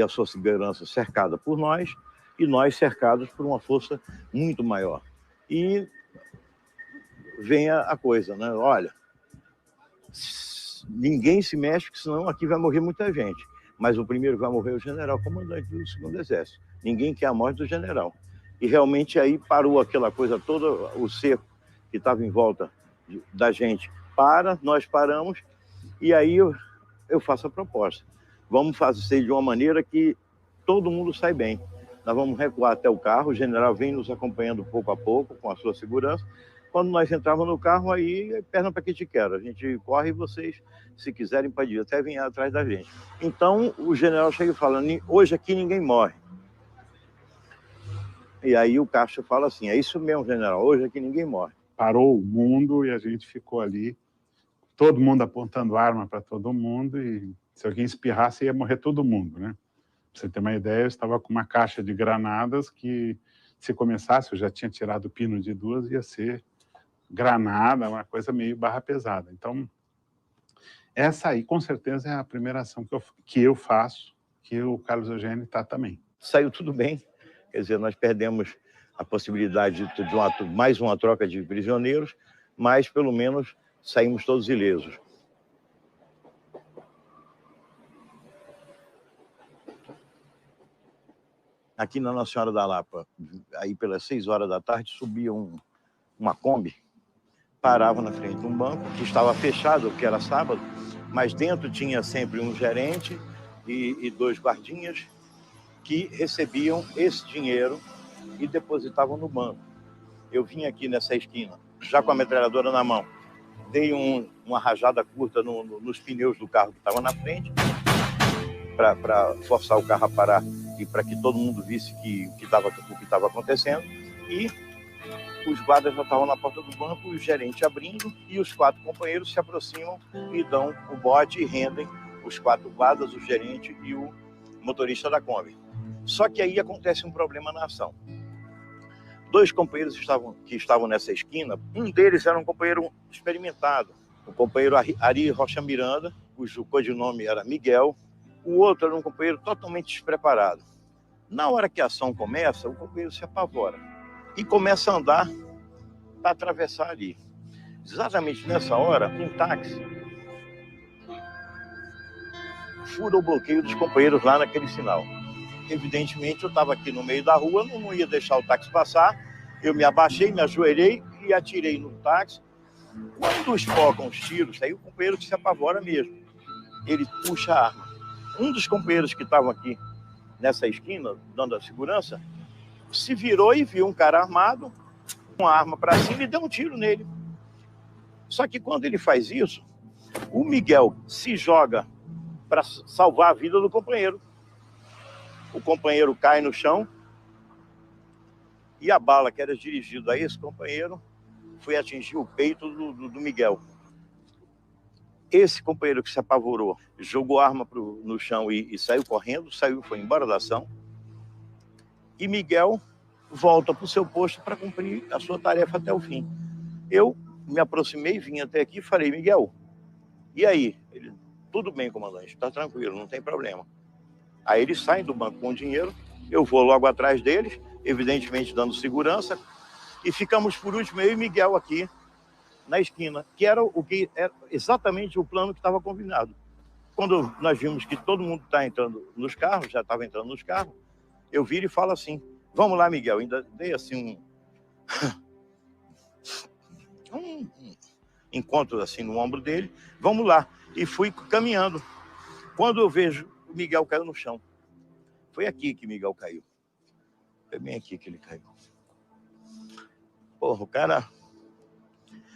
a sua segurança cercada por nós e nós cercados por uma força muito maior. E vem a coisa, né? Olha, ninguém se mexe, senão aqui vai morrer muita gente. Mas o primeiro que vai morrer é o general comandante do 2º Exército. Ninguém quer a morte do general. E realmente aí parou aquela coisa toda, o cerco que estava em volta da gente nós paramos, e aí eu faço a proposta. Vamos fazer de uma maneira que todo mundo sai bem. Nós vamos recuar até o carro, o general vem nos acompanhando pouco a pouco, com a sua segurança. Quando nós entrávamos no carro, aí, perna para que te quero. A gente corre e vocês, se quiserem, podem ir até vir atrás da gente. Então, o general chega e fala: hoje aqui ninguém morre. E aí o Castro fala assim: é isso mesmo, general, hoje aqui ninguém morre. Parou o mundo e a gente ficou ali, todo mundo apontando arma para todo mundo, e se alguém espirrasse ia morrer todo mundo, né? Pra você ter uma ideia, eu estava com uma caixa de granadas que, se começasse, eu já tinha tirado o pino de 2, ia ser granada, uma coisa meio barra pesada. Então, essa aí, com certeza, é a primeira ação que eu faço, que o Carlos Eugênio está também. Saiu tudo bem. Quer dizer, nós perdemos a possibilidade de mais uma troca de prisioneiros, mas pelo menos saímos todos ilesos. Aqui na Nossa Senhora da Lapa, aí pelas 6 horas da tarde, subia uma Kombi, parava na frente de um banco que estava fechado, porque era sábado, mas dentro tinha sempre um gerente e 2 guardinhas que recebiam esse dinheiro e depositavam no banco. Eu vim aqui nessa esquina, já com a metralhadora na mão, dei uma rajada curta nos pneus do carro que estava na frente, para forçar o carro a parar e para que todo mundo visse o que estava acontecendo. E os guardas já estavam na porta do banco, o gerente abrindo, e os 4 companheiros se aproximam e dão o bote e rendem os 4 guardas, o gerente e o motorista da Kombi. Só que aí acontece um problema na ação. 2 companheiros que estavam nessa esquina, um deles era um companheiro experimentado, o companheiro Ari Rocha Miranda, cujo codinome era Miguel. O outro era um companheiro totalmente despreparado. Na hora que a ação começa, o companheiro se apavora e começa a andar para atravessar ali. Exatamente nessa hora, um táxi fura o bloqueio dos companheiros lá naquele sinal. Evidentemente, eu estava aqui no meio da rua, não ia deixar o táxi passar. Eu me abaixei, me ajoelhei e atirei no táxi. Quando espocam os tiros, aí o companheiro que se apavora mesmo. Ele puxa a arma. Um dos companheiros que estavam aqui nessa esquina, dando a segurança, se virou e viu um cara armado, com a arma para cima, e deu um tiro nele. Só que quando ele faz isso, o Miguel se joga para salvar a vida do companheiro. O companheiro cai no chão e a bala que era dirigida a esse companheiro foi atingir o peito do Miguel. Esse companheiro que se apavorou, jogou a arma no chão e saiu correndo, foi embora da ação. E Miguel volta para o seu posto para cumprir a sua tarefa até o fim. Eu me aproximei, vim até aqui e falei: Miguel, e aí? Ele: tudo bem, comandante, está tranquilo, não tem problema. Aí eles saem do banco com o dinheiro, eu vou logo atrás deles, evidentemente dando segurança, e ficamos por último, eu e Miguel aqui, na esquina, que era exatamente o plano que estava combinado. Quando nós vimos que todo mundo está entrando nos carros, já estava entrando nos carros, eu viro e falo assim, vamos lá, Miguel, ainda dei assim um encontro assim no ombro dele, vamos lá. E fui caminhando. Quando eu vejo, o Miguel caiu no chão. Foi aqui que Miguel caiu. Foi bem aqui que ele caiu. Porra, o cara,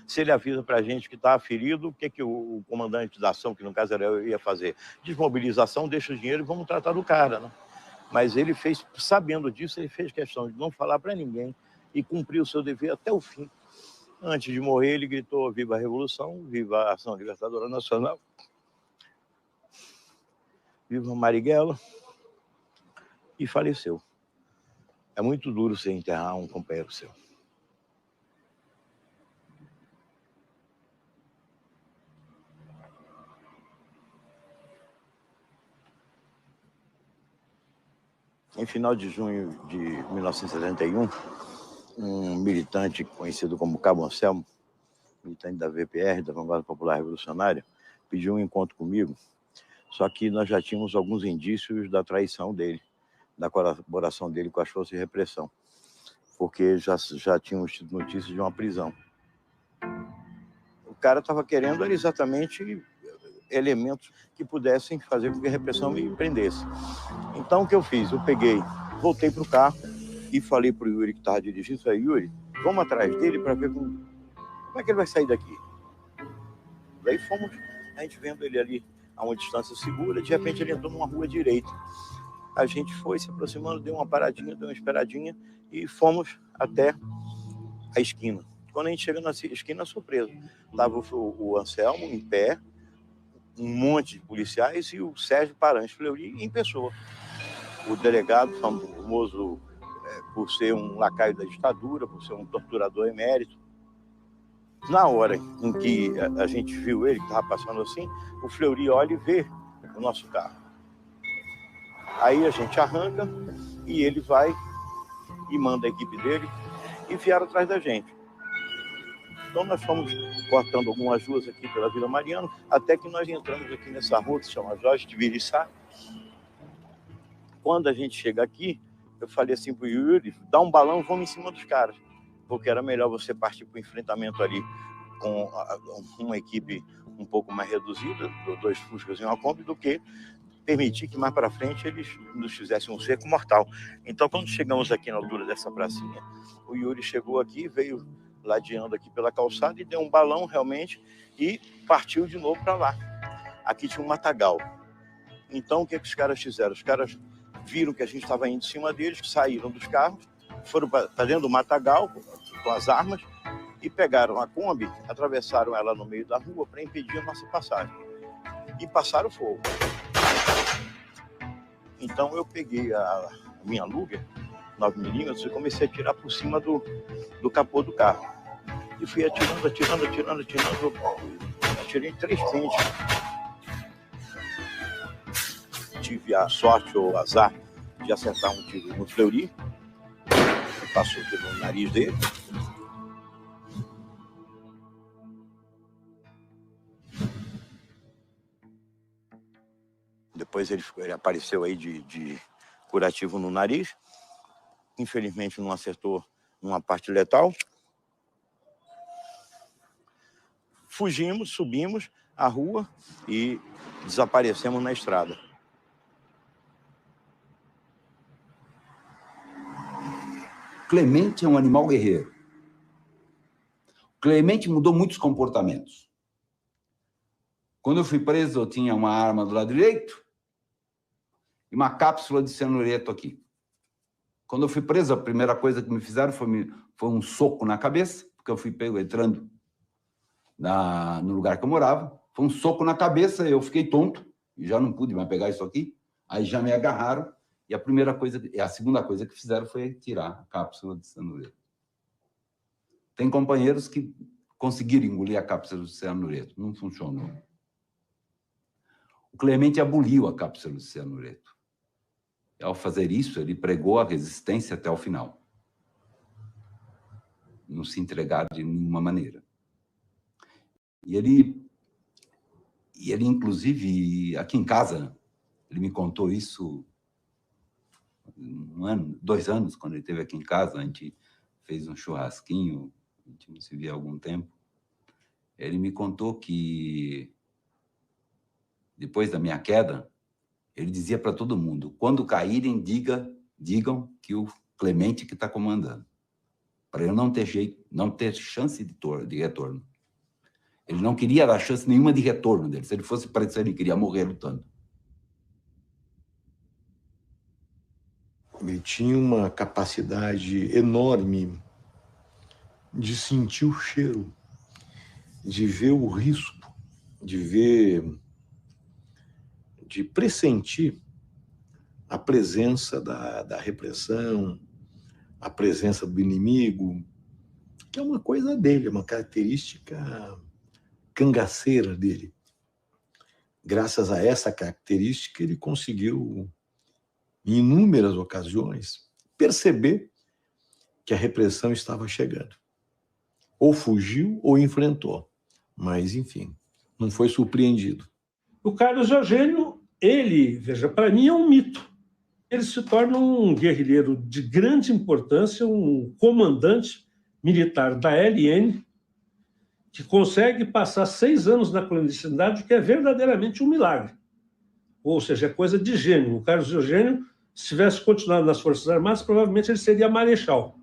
se ele avisa pra gente que tá ferido, o que que o comandante da ação, que no caso era eu, ia fazer? Desmobilização, deixa o dinheiro e vamos tratar do cara, né? Mas ele fez, sabendo disso, ele fez questão de não falar para ninguém e cumprir o seu dever até o fim. Antes de morrer, ele gritou: viva a Revolução, viva a Ação Libertadora Nacional, viva Marighella, e faleceu. É muito duro você enterrar um companheiro seu. Em final de junho de 1971, um militante conhecido como Cabo Anselmo, militante da VPR, da Vanguarda Popular Revolucionária, pediu um encontro comigo, só que nós já tínhamos alguns indícios da traição dele, da colaboração dele com as forças de repressão, porque já tínhamos tido notícias de uma prisão. O cara estava querendo exatamente elementos que pudessem fazer com que a repressão me prendesse. Então, o que eu fiz? Eu peguei, voltei para o carro e falei para o Yuri, que estava dirigindo, falei: Yuri, vamos atrás dele para ver como é que ele vai sair daqui. Daí fomos, a gente vendo ele ali a uma distância segura, de repente ele entrou numa rua direita. A gente foi se aproximando, deu uma paradinha, deu uma esperadinha e fomos até a esquina. Quando a gente chega na esquina, surpresa, estava o Anselmo em pé, um monte de policiais e o Sérgio Paranhos Fleury em pessoa. O delegado, famoso por ser um lacaio da ditadura, por ser um torturador emérito. Na hora em que a gente viu ele, que estava passando assim, o Fleury olha e vê o nosso carro. Aí a gente arranca e ele vai e manda a equipe dele e vieram atrás da gente. Então nós fomos cortando algumas ruas aqui pela Vila Mariana, até que nós entramos aqui nessa rua que se chama Jorge de Viriçá. Quando a gente chega aqui, eu falei assim pro Yuri: dá um balão, vamos em cima dos caras. Porque era melhor você partir para o enfrentamento ali com uma equipe um pouco mais reduzida, 2 Fuscas e uma Kombi, do que permitir que mais para frente eles nos fizessem um cerco mortal. Então, quando chegamos aqui na altura dessa pracinha, o Yuri chegou aqui, veio ladeando aqui pela calçada e deu um balão realmente e partiu de novo para lá. Aqui tinha um matagal. Então, o que os caras fizeram? Os caras viram que a gente estava indo em cima deles, saíram dos carros, foram para dentro do matagal com as armas e pegaram a Kombi, atravessaram ela no meio da rua para impedir a nossa passagem. E passaram fogo. Então, eu peguei a minha Luger 9mm e comecei a atirar por cima do capô do carro. E fui atirando. Atirei 3 pentes. Tive a sorte ou o azar de acertar um tiro no Fleury, que passou pelo nariz dele. Depois ele apareceu aí de curativo no nariz. Infelizmente não acertou numa parte letal. Fugimos, subimos a rua e desaparecemos na estrada. Clemente é um animal guerreiro. Clemente mudou muitos comportamentos. Quando eu fui preso, eu tinha uma arma do lado direito e uma cápsula de cianureto aqui. Quando eu fui preso, a primeira coisa que me fizeram foi um soco na cabeça, porque eu fui pego entrando no lugar que eu morava. Foi um soco na cabeça, eu fiquei tonto, e já não pude mais pegar isso aqui. Aí já me agarraram, e a segunda coisa que fizeram foi tirar a cápsula de cianureto. Tem companheiros que conseguiram engolir a cápsula de cianureto, não funcionou. O Clemente aboliu a cápsula de cianureto. Ao fazer isso, ele pregou a resistência até o final. Não se entregar de nenhuma maneira. E ele, inclusive, aqui em casa, ele me contou isso 1 ano, 2 anos, quando ele esteve aqui em casa, a gente fez um churrasquinho, a gente não se via há algum tempo. Ele me contou que, depois da minha queda, ele dizia para todo mundo, quando caírem, digam que o Clemente que está comandando, para eu não ter chance de retorno. Ele não queria dar chance nenhuma de retorno dele. Se ele fosse preso, ele queria morrer lutando. Ele tinha uma capacidade enorme de sentir o cheiro, de ver o risco, de pressentir a presença da repressão, a presença do inimigo, que é uma coisa dele, é uma característica cangaceira dele. Graças a essa característica, ele conseguiu, em inúmeras ocasiões, perceber que a repressão estava chegando. Ou fugiu ou enfrentou, mas, enfim, não foi surpreendido. O Carlos Eugênio, ele, veja, para mim é um mito. Ele se torna um guerrilheiro de grande importância, um comandante militar da LN, que consegue passar 6 anos na clandestinidade, o que é verdadeiramente um milagre. Ou seja, é coisa de gênio. O Carlos Eugênio, se tivesse continuado nas Forças Armadas, provavelmente ele seria marechal.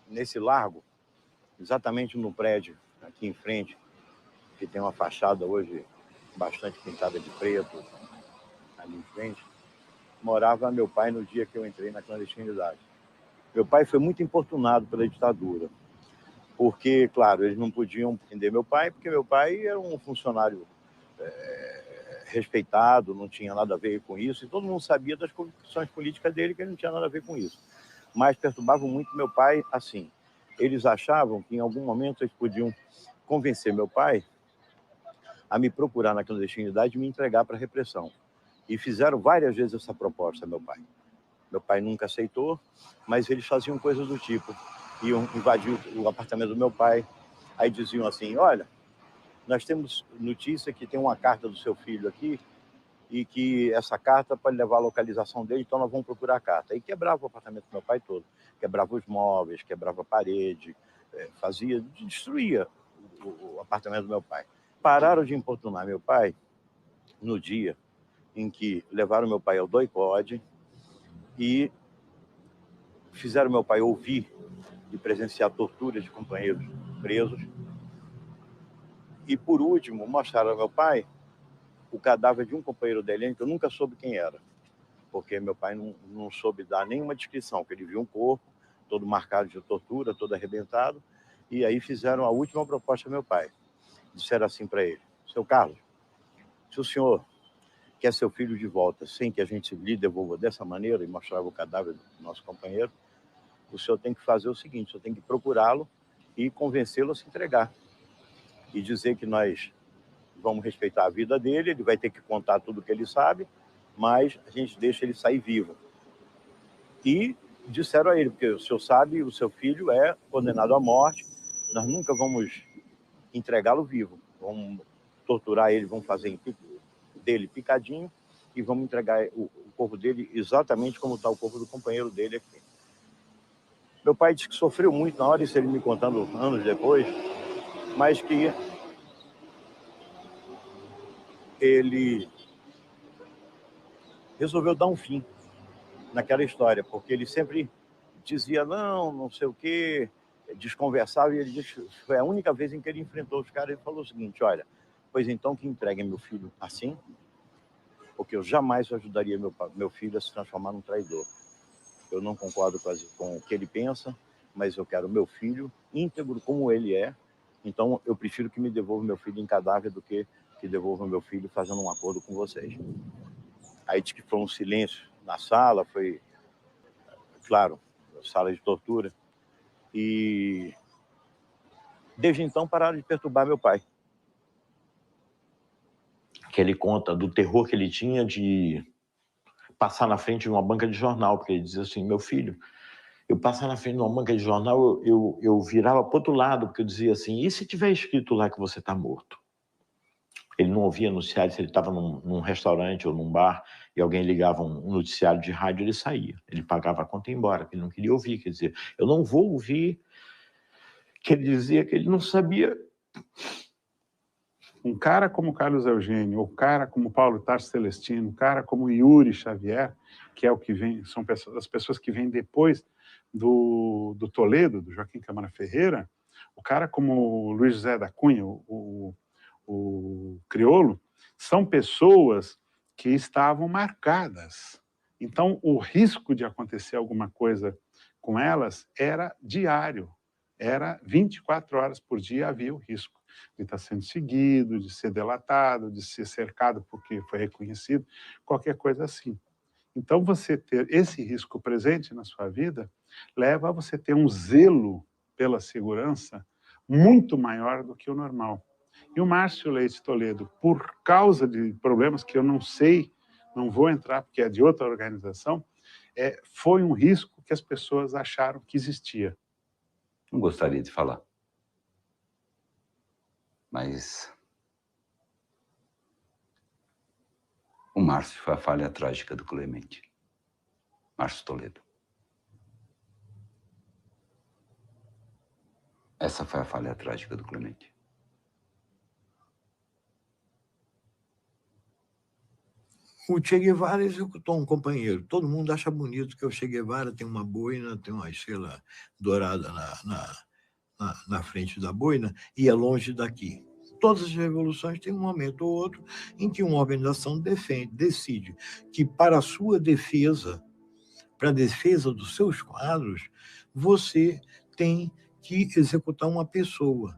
Nesse largo, exatamente no prédio, aqui em frente, que tem uma fachada hoje bastante pintada de preto, ali em frente, morava meu pai no dia que eu entrei na clandestinidade. Meu pai foi muito importunado pela ditadura, porque, claro, eles não podiam prender meu pai, porque meu pai era um funcionário respeitado, não tinha nada a ver com isso, e todo mundo sabia das convicções políticas dele, que ele não tinha nada a ver com isso. Mas perturbavam muito meu pai assim. Eles achavam que em algum momento eles podiam convencer meu pai a me procurar na clandestinidade e me entregar para a repressão. E fizeram várias vezes essa proposta, meu pai. Meu pai nunca aceitou, mas eles faziam coisas do tipo. Iam invadir o apartamento do meu pai, aí diziam assim, olha, nós temos notícia que tem uma carta do seu filho aqui, e que essa carta pode levar a localização dele, então nós vamos procurar a carta. Aí quebrava o apartamento do meu pai todo, quebrava os móveis, quebrava a parede, destruía o apartamento do meu pai. Pararam de importunar meu pai no dia em que levaram meu pai ao doicode e fizeram meu pai ouvir e presenciar torturas de companheiros presos. E, por último, mostraram ao meu pai o cadáver de um companheiro dele, que eu nunca soube quem era, porque meu pai não soube dar nenhuma descrição, que ele viu um corpo todo marcado de tortura, todo arrebentado, e aí fizeram a última proposta ao meu pai. Disseram assim para ele, seu Carlos, se o senhor quer seu filho de volta sem que a gente lhe devolva dessa maneira, e mostrava o cadáver do nosso companheiro, o senhor tem que fazer o seguinte, o senhor tem que procurá-lo e convencê-lo a se entregar, e dizer que nós vamos respeitar a vida dele, ele vai ter que contar tudo o que ele sabe, mas a gente deixa ele sair vivo. E disseram a ele, porque o senhor sabe, o seu filho é condenado à morte, nós nunca vamos entregá-lo vivo, vamos torturar ele, vamos fazer dele picadinho e vamos entregar o corpo dele exatamente como está o corpo do companheiro dele aqui. Meu pai disse que sofreu muito na hora, isso ele me contando anos depois, mas que ele resolveu dar um fim naquela história, porque ele sempre dizia, não sei o quê, desconversava, e ele disse que foi a única vez em que ele enfrentou os caras e falou o seguinte, olha, pois então que entreguem meu filho assim, porque eu jamais ajudaria meu filho a se transformar num traidor. Eu não concordo com o que ele pensa, mas eu quero meu filho íntegro como ele é, Então, eu prefiro que me devolvam meu filho em cadáver do que devolvam meu filho fazendo um acordo com vocês. Aí diz que foi um silêncio na sala, foi, claro, sala de tortura. E desde então pararam de perturbar meu pai. Que ele conta do terror que ele tinha de passar na frente de uma banca de jornal, porque ele dizia assim, meu filho, eu passar na frente de uma banca de jornal, eu virava para o outro lado, porque eu dizia assim, e se tiver escrito lá que você está morto? Ele não ouvia noticiário, se ele estava num restaurante ou num bar e alguém ligava um noticiário de rádio, ele saía. Ele pagava a conta e ia embora, porque ele não queria ouvir. Quer dizer, eu não vou ouvir que ele dizia que ele não sabia. Um cara como Carlos Eugênio, ou cara como Paulo Tarso Celestino, um cara como Yuri Xavier, que é o que vem, são as pessoas que vêm depois do Toledo, do Joaquim Câmara Ferreira, o cara como Luiz José da Cunha, o Criolo, são pessoas que estavam marcadas. Então, o risco de acontecer alguma coisa com elas era diário, era 24 horas por dia havia o risco de estar sendo seguido, de ser delatado, de ser cercado porque foi reconhecido, qualquer coisa assim. Então, você ter esse risco presente na sua vida leva a você ter um zelo pela segurança muito maior do que o normal. E o Márcio Leite Toledo, por causa de problemas que eu não sei, não vou entrar porque é de outra organização, foi um risco que as pessoas acharam que existia. Não gostaria de falar. Mas o Márcio foi a falha trágica do Clemente. Márcio Toledo. Essa foi a falha trágica do Clemente. O Che Guevara executou um companheiro. Todo mundo acha bonito que o Che Guevara tem uma boina, tem uma estrela dourada na frente da boina e é longe daqui. Todas as revoluções têm um momento ou outro em que uma organização decide que para a sua defesa, para a defesa dos seus quadros, você tem que executar uma pessoa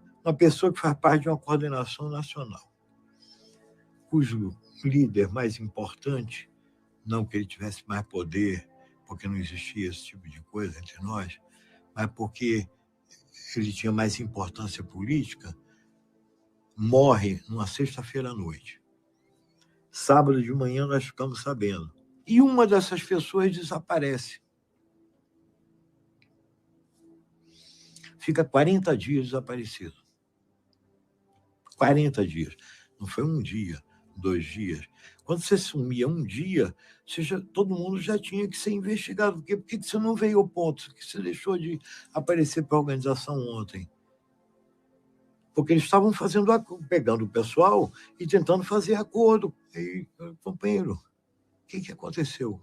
que faz parte de uma coordenação nacional, cujo líder mais importante, não que ele tivesse mais poder, porque não existia esse tipo de coisa entre nós, mas porque ele tinha mais importância política, morre numa sexta-feira à noite. Sábado de manhã nós ficamos sabendo. E uma dessas pessoas desaparece. Fica 40 dias desaparecido. 40 dias. Não foi um dia, 2 dias. Quando você sumia um dia, todo mundo já tinha que ser investigado. Por que você não veio ao ponto? Por que você deixou de aparecer para a organização ontem? Porque eles estavam pegando o pessoal e tentando fazer acordo. E, companheiro, o que aconteceu?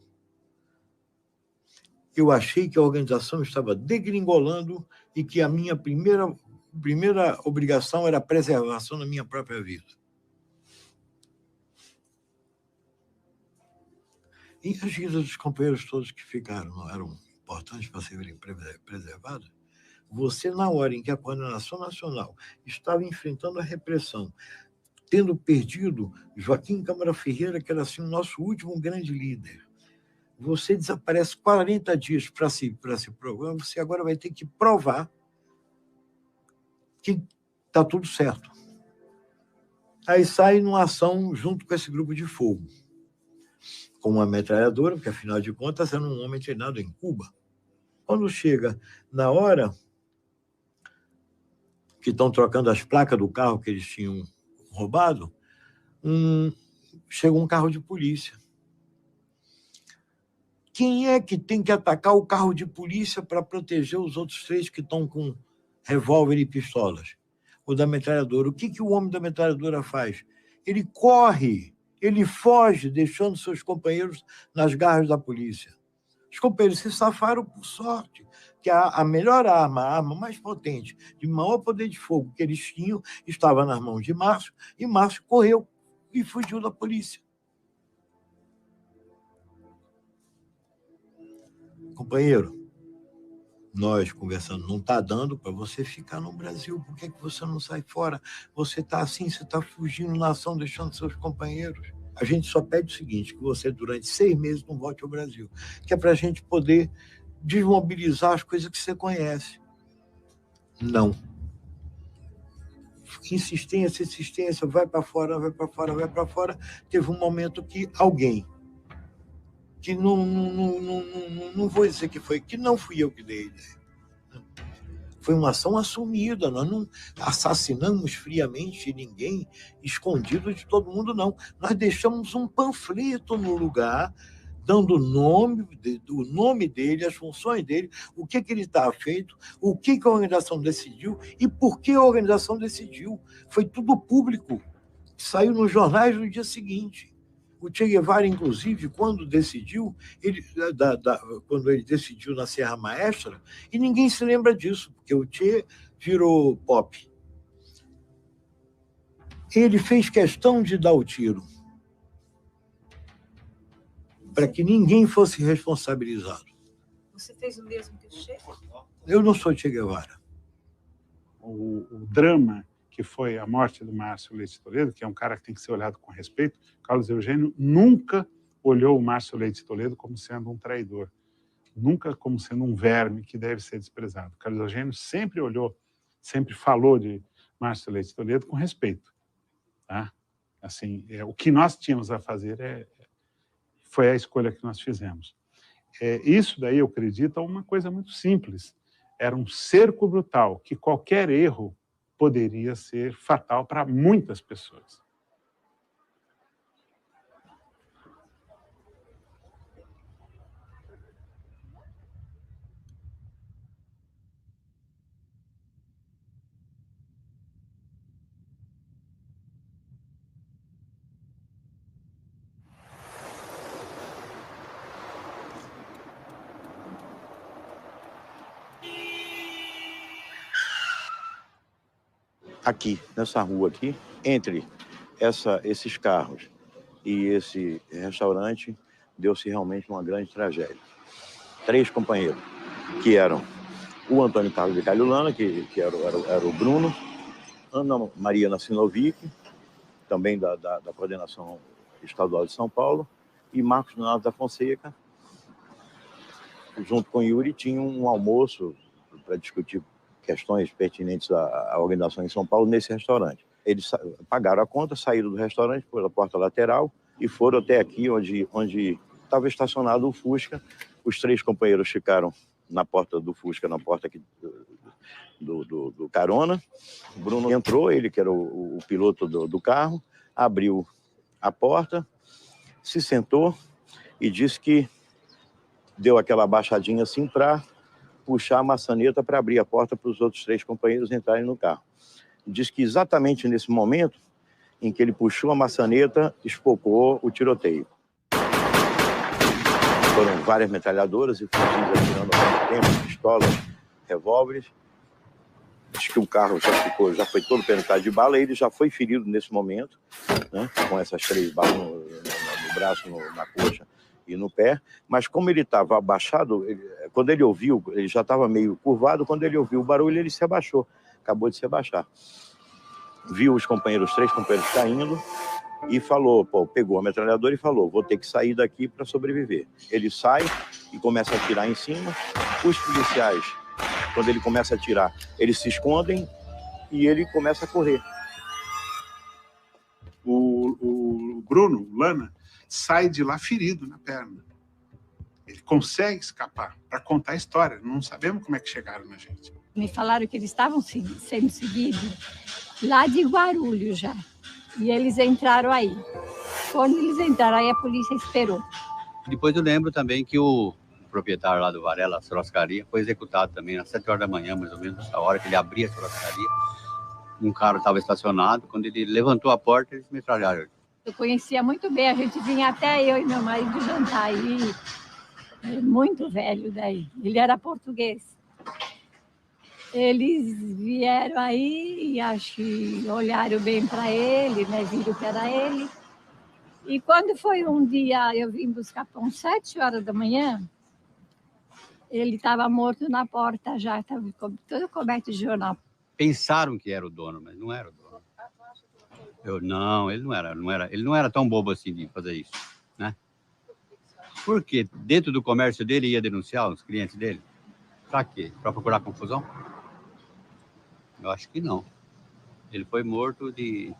Eu achei que a organização estava degringolando e que a minha primeira obrigação era a preservação da minha própria vida. E as vidas dos companheiros todos que ficaram não eram importantes para serem preservadas? Você, na hora em que a coordenação nacional estava enfrentando a repressão, tendo perdido Joaquim Câmara Ferreira, que era assim, o nosso último grande líder, você desaparece 40 dias para se provar, você agora vai ter que provar que está tudo certo. Aí sai numa ação junto com esse grupo de fogo, com uma metralhadora, porque, afinal de contas, era um homem treinado em Cuba. Quando chega na hora que estão trocando as placas do carro que eles tinham roubado, chega um carro de polícia. Quem é que tem que atacar o carro de polícia para proteger os outros 3 que estão com revólver e pistolas? O da metralhadora. O que o homem da metralhadora faz? Ele corre, ele foge, deixando seus companheiros nas garras da polícia. Os companheiros se safaram por sorte, que a melhor arma, a arma mais potente, de maior poder de fogo que eles tinham, estava nas mãos de Márcio, e Márcio correu e fugiu da polícia. Companheiro, nós conversando, não está dando para você ficar no Brasil, por que você não sai fora? Você está assim, você está fugindo na ação, deixando seus companheiros. A gente só pede o seguinte, que você durante 6 meses não volte ao Brasil, que é para a gente poder desmobilizar as coisas que você conhece. Não. Insistência, vai para fora, vai para fora, vai para fora. Teve um momento que alguém, que não vou dizer que foi, que não fui eu que dei ideia. Foi uma ação assumida, nós não assassinamos friamente ninguém, escondido de todo mundo, não. Nós deixamos um panfleto no lugar, dando o nome dele, as funções dele, o que ele está feito, o que a organização decidiu e por que a organização decidiu. Foi tudo público, saiu nos jornais no dia seguinte. O Che Guevara, inclusive, quando decidiu, quando ele decidiu na Serra Maestra, e ninguém se lembra disso, porque o Che virou pop. Ele fez questão de dar o tiro, para que ninguém fosse responsabilizado. Você fez o mesmo que o Che? Eu não sou Che Guevara. O drama que foi a morte do Márcio Leite Toledo, que é um cara que tem que ser olhado com respeito, Carlos Eugênio nunca olhou o Márcio Leite Toledo como sendo um traidor, nunca como sendo um verme que deve ser desprezado. Carlos Eugênio sempre olhou, sempre falou de Márcio Leite Toledo com respeito. Tá? Assim, o que nós tínhamos a fazer foi a escolha que nós fizemos. Isso daí, eu acredito, é uma coisa muito simples. Era um cerco brutal, que qualquer erro poderia ser fatal para muitas pessoas. Aqui, nessa rua aqui, entre esses carros e esse restaurante, deu-se realmente uma grande tragédia. 3 companheiros, que eram o Antônio Carlos de Caliulana, que era o Bruno, Ana Maria Nassinovic, também da Coordenação Estadual de São Paulo, e Marcos Donato da Fonseca, junto com Yuri, tinham um almoço para discutir questões pertinentes à organização em São Paulo nesse restaurante. Eles pagaram a conta, saíram do restaurante pela porta lateral e foram até aqui onde estava estacionado o Fusca. Os 3 companheiros ficaram na porta do Fusca, na porta aqui do carona. O Bruno entrou, ele que era o piloto do carro, abriu a porta, se sentou e disse que deu aquela baixadinha assim para puxar a maçaneta para abrir a porta para os outros 3 companheiros entrarem no carro. Diz que exatamente nesse momento em que ele puxou a maçaneta, espocou o tiroteio. Foram várias metralhadoras e fuzis atirando ao mesmo tempo, pistolas, revólveres. Diz que o carro já foi todo penetrado de bala, ele já foi ferido nesse momento, né, com essas 3 balas no braço, na coxa e no pé, mas como ele estava abaixado, quando ele ouviu, ele já estava meio curvado, quando ele ouviu o barulho, ele se abaixou, acabou de se abaixar. Viu os 3 companheiros caindo e falou, pegou a metralhadora e falou, vou ter que sair daqui para sobreviver. Ele sai e começa a atirar em cima, os policiais, quando ele começa a atirar, eles se escondem e ele começa a correr. O Bruno Lana sai de lá ferido na perna. Ele consegue escapar para contar a história. Não sabemos como é que chegaram na gente. Me falaram que eles estavam sendo seguidos lá de Guarulhos já. E eles entraram aí. Quando eles entraram aí, a polícia esperou. Depois eu lembro também que o proprietário lá do Varela, a churrascaria, foi executado também às 7 horas da manhã, mais ou menos, nessa hora que ele abria a churrascaria. Um carro estava estacionado. Quando ele levantou a porta, eles metralharam. Eu conhecia muito bem, a gente vinha até eu e meu marido jantar aí, muito velho daí, ele era português. Eles vieram aí e acho que olharam bem para ele, né, viram que era ele. E quando foi um dia, eu vim buscar pão 7 horas da manhã, Ele estava morto na porta já, estava todo coberto de jornal. Pensaram que era o dono, mas não era o dono. Não, ele não era tão bobo assim de fazer isso, né? Porque dentro do comércio dele ia denunciar os clientes dele. Para quê? Para procurar confusão? Eu acho que não. Ele foi morto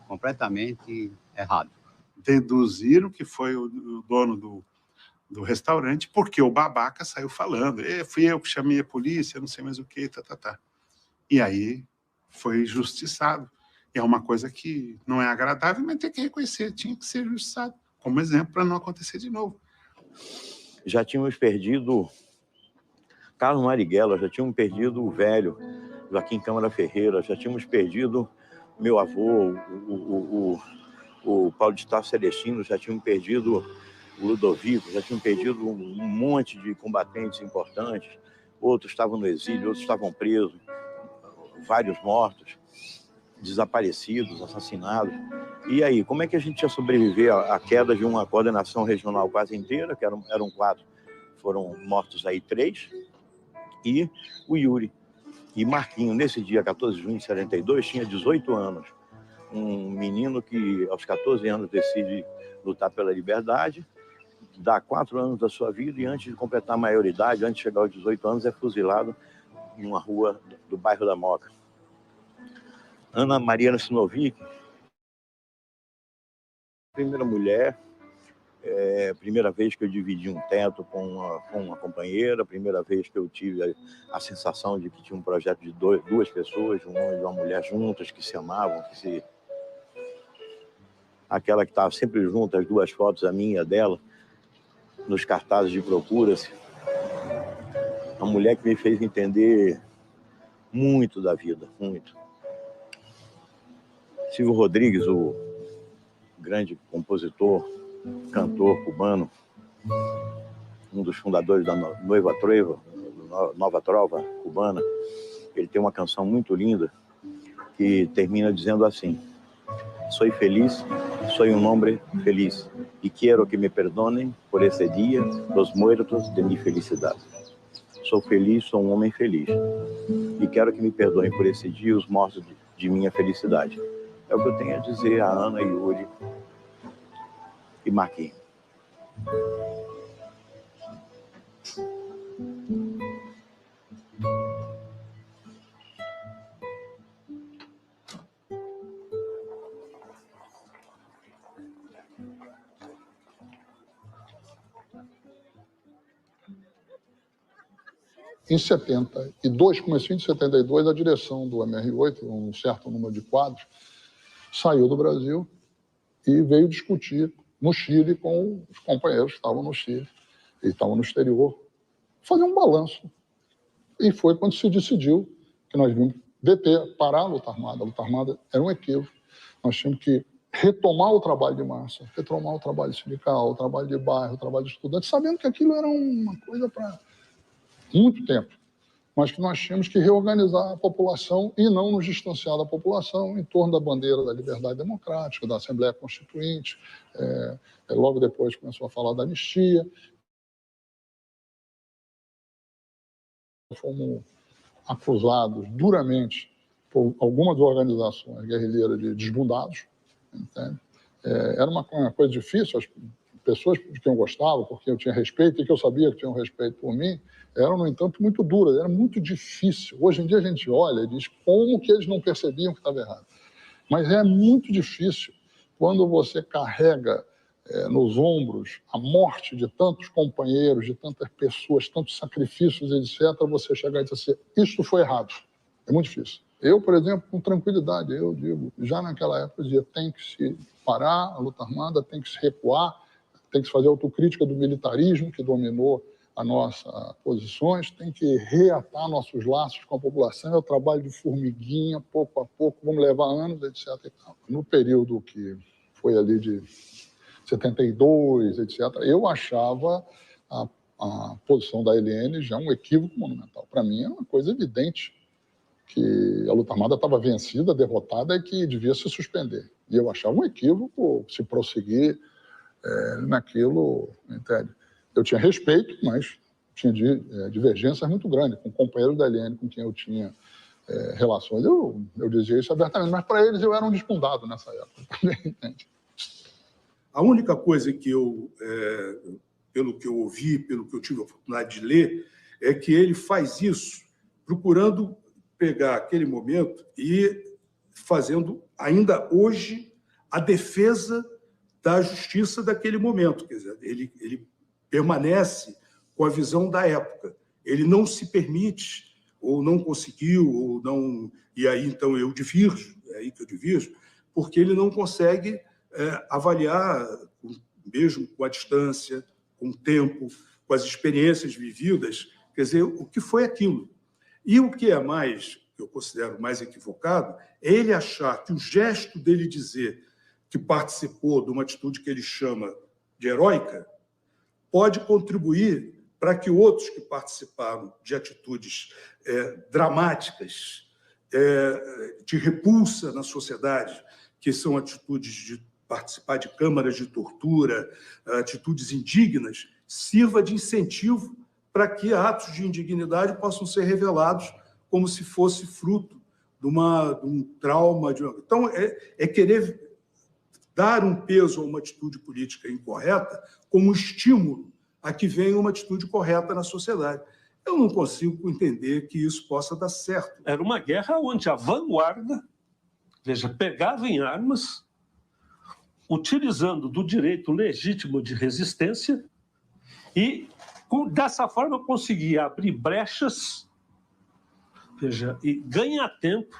completamente errado. Deduziram que foi o dono do restaurante, porque o babaca saiu falando. Fui eu que chamei a polícia, não sei mais o que, tá. E aí foi justiçado. E é uma coisa que não é agradável, mas tem que reconhecer, tinha que ser justiçado, como exemplo, para não acontecer de novo. Já tínhamos perdido Carlos Marighella, já tínhamos perdido o velho Joaquim Câmara Ferreira, já tínhamos perdido meu avô, o Paulo de Tarso Celestino, já tínhamos perdido o Ludovico, já tínhamos perdido um monte de combatentes importantes, outros estavam no exílio, outros estavam presos, vários mortos, desaparecidos, assassinados. E aí, como é que a gente ia sobreviver à queda de uma coordenação regional quase inteira, que eram 4, foram mortos aí 3, e o Yuri. E Marquinho, nesse dia, 14 de junho de 72, tinha 18 anos. Um menino que, aos 14 anos, decide lutar pela liberdade, dá 4 anos da sua vida e, antes de completar a maioridade, antes de chegar aos 18 anos, é fuzilado em uma rua do bairro da Moca. Ana Mariana Sinovic, primeira mulher, primeira vez que eu dividi um teto com uma companheira, primeira vez que eu tive a sensação de que tinha um projeto de 2 pessoas, um homem e uma mulher juntas, que se amavam, aquela que estava sempre junto, as 2 fotos, a minha e a dela, nos cartazes de Procura-se. Uma mulher que me fez entender muito da vida, muito. Silvio Rodrigues, o grande compositor, cantor cubano, um dos fundadores da Nova Trova cubana, ele tem uma canção muito linda que termina dizendo assim: "Soy feliz, soy un hombre feliz y quiero que me perdonen por ese día los muertos de mi felicidad." Sou feliz, sou um homem feliz e quero que me perdoem por esse dia os mortos de minha felicidade. É o que eu tenho a dizer a Ana, Yuri e Marquinhos. Em 72, comecinho de 72, a direção do MR8, um certo número de quadros, saiu do Brasil e veio discutir no Chile com os companheiros que estavam no Chile e estavam no exterior, fazer um balanço. E foi quando se decidiu que nós vimos parar a luta armada. A luta armada era um equívoco. Nós tínhamos que retomar o trabalho de massa, retomar o trabalho sindical, o trabalho de bairro, o trabalho de estudante, sabendo que aquilo era uma coisa para muito tempo, mas que nós tínhamos que reorganizar a população e não nos distanciar da população em torno da bandeira da liberdade democrática, da Assembleia Constituinte. Logo depois começou a falar da anistia. Fomos acusados duramente por algumas organizações guerrilheiras de desbundados, entende? Era uma coisa difícil, as pessoas de quem eu gostava, porque eu tinha respeito e que eu sabia que tinham respeito por mim, eram, no entanto, muito duras, era muito difícil. Hoje em dia a gente olha e diz como que eles não percebiam que estava errado. Mas é muito difícil quando você carrega nos ombros a morte de tantos companheiros, de tantas pessoas, tantos sacrifícios, etc., você chegar e dizer assim, isso foi errado. É muito difícil. Eu, por exemplo, com tranquilidade, eu digo, já naquela época, eu dizia, tem que se parar a luta armada, tem que se recuar, tem que se fazer autocrítica do militarismo que dominou as nossas posições, tem que reatar nossos laços com a população, é o trabalho de formiguinha, pouco a pouco, vamos levar anos, etc. No período que foi ali de 72, etc., eu achava a posição da LN já um equívoco monumental. Para mim, é uma coisa evidente que a luta armada estava vencida, derrotada e que devia se suspender. E eu achava um equívoco se prosseguir naquilo, entende? Eu tinha respeito, mas tinha divergências muito grandes com companheiros da LN com quem eu tinha relações. Eu dizia isso abertamente, mas para eles eu era um desbundado nessa época. A única coisa que eu, pelo que eu ouvi, pelo que eu tive a oportunidade de ler, é que ele faz isso procurando pegar aquele momento e fazendo, ainda hoje, a defesa da justiça daquele momento. Quer dizer, ele permanece com a visão da época. Ele não se permite, ou não conseguiu, ou não... E aí, então, eu divirjo, é aí que eu divirjo, porque ele não consegue avaliar, mesmo com a distância, com o tempo, com as experiências vividas, quer dizer, o que foi aquilo. E o que é mais, que eu considero mais equivocado, é ele achar que o gesto dele dizer que participou de uma atitude que ele chama de heróica pode contribuir para que outros que participaram de atitudes dramáticas, de repulsa na sociedade, que são atitudes de participar de câmaras de tortura, atitudes indignas, sirva de incentivo para que atos de indignidade possam ser revelados como se fosse fruto de um trauma. Então, é querer dar um peso a uma atitude política incorreta como estímulo a que venha uma atitude correta na sociedade. Eu não consigo entender que isso possa dar certo. Era uma guerra onde a vanguarda, veja, pegava em armas, utilizando do direito legítimo de resistência e, dessa forma, conseguia abrir brechas, veja, e ganhar tempo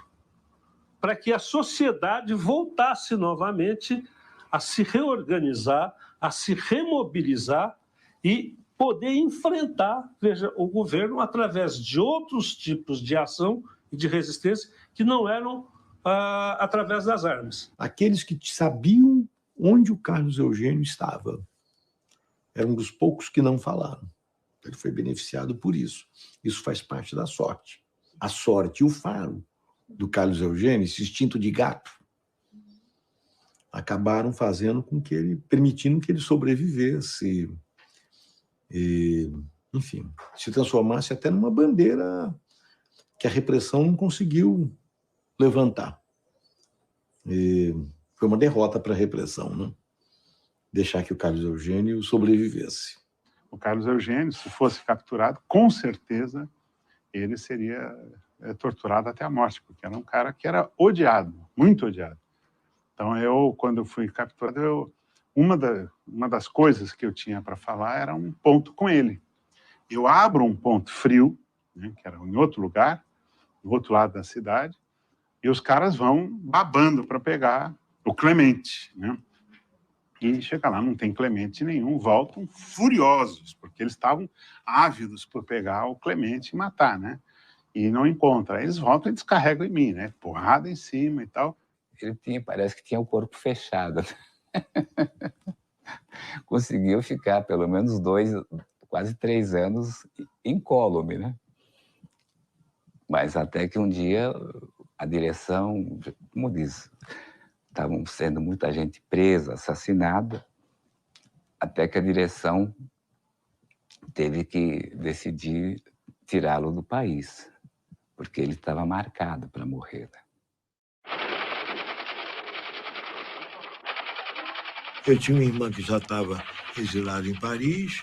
para que a sociedade voltasse novamente a se reorganizar, a se remobilizar e poder enfrentar, veja, o governo através de outros tipos de ação e de resistência que não eram através das armas. Aqueles que sabiam onde o Carlos Eugênio estava eram um dos poucos que não falaram. Ele foi beneficiado por isso. Isso faz parte da sorte. A sorte e o faro do Carlos Eugênio, esse instinto de gato, acabaram fazendo com que ele, permitindo que ele sobrevivesse e, enfim, se transformasse até numa bandeira que a repressão não conseguiu levantar. E foi uma derrota para a repressão, né? Deixar que o Carlos Eugênio sobrevivesse. O Carlos Eugênio, se fosse capturado, com certeza ele seria torturado até a morte, porque era um cara que era odiado, muito odiado. Então, quando eu fui capturado, uma das coisas que eu tinha para falar era um ponto com ele. Eu abro um ponto frio, né, que era em outro lugar, do outro lado da cidade, e os caras vão babando para pegar o Clemente, né? E chega lá, não tem Clemente nenhum, voltam furiosos, porque eles estavam ávidos por pegar o Clemente e matar, né? E não encontram. Aí eles voltam e descarregam em mim, né? Porrada em cima e tal. Ele parece que tinha o corpo fechado. Conseguiu ficar pelo menos 2, quase 3 anos incólume, né? Mas até que um dia a direção, como diz, estavam sendo muita gente presa, assassinada, até que a direção teve que decidir tirá-lo do país, porque ele estava marcado para morrer. Eu tinha uma irmã que já estava exilada em Paris,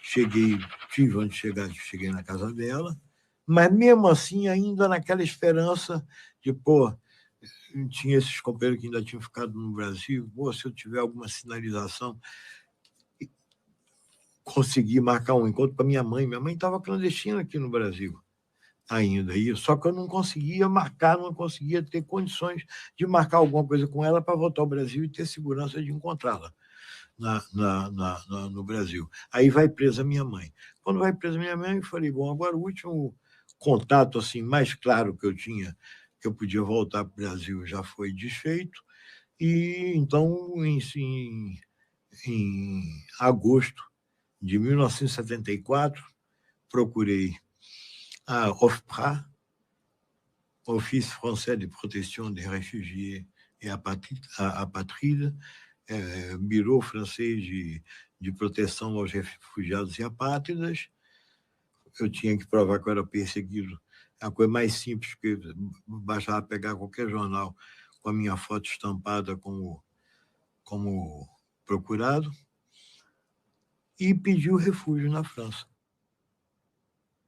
tive onde cheguei na casa dela, mas mesmo assim, ainda naquela esperança de, tinha esses companheiros que ainda tinham ficado no Brasil, se eu tiver alguma sinalização, consegui marcar um encontro com a minha mãe. Minha mãe estava clandestina aqui no Brasil ainda, só que eu não conseguia marcar, não conseguia ter condições de marcar alguma coisa com ela para voltar ao Brasil e ter segurança de encontrá-la no Brasil. Aí vai presa minha mãe. Quando vai presa minha mãe, eu falei, agora o último contato assim, mais claro que eu tinha, que eu podia voltar para o Brasil, já foi desfeito, e então, em agosto de 1974, procurei a OFPRA, Office Français de Protection des Réfugiés et Apatrides, Bureau Francês de Proteção aos Refugiados e Apátridas, eu tinha que provar que eu era perseguido. É a coisa mais simples, que bastava pegar qualquer jornal com a minha foto estampada como procurado e pediu refúgio na França.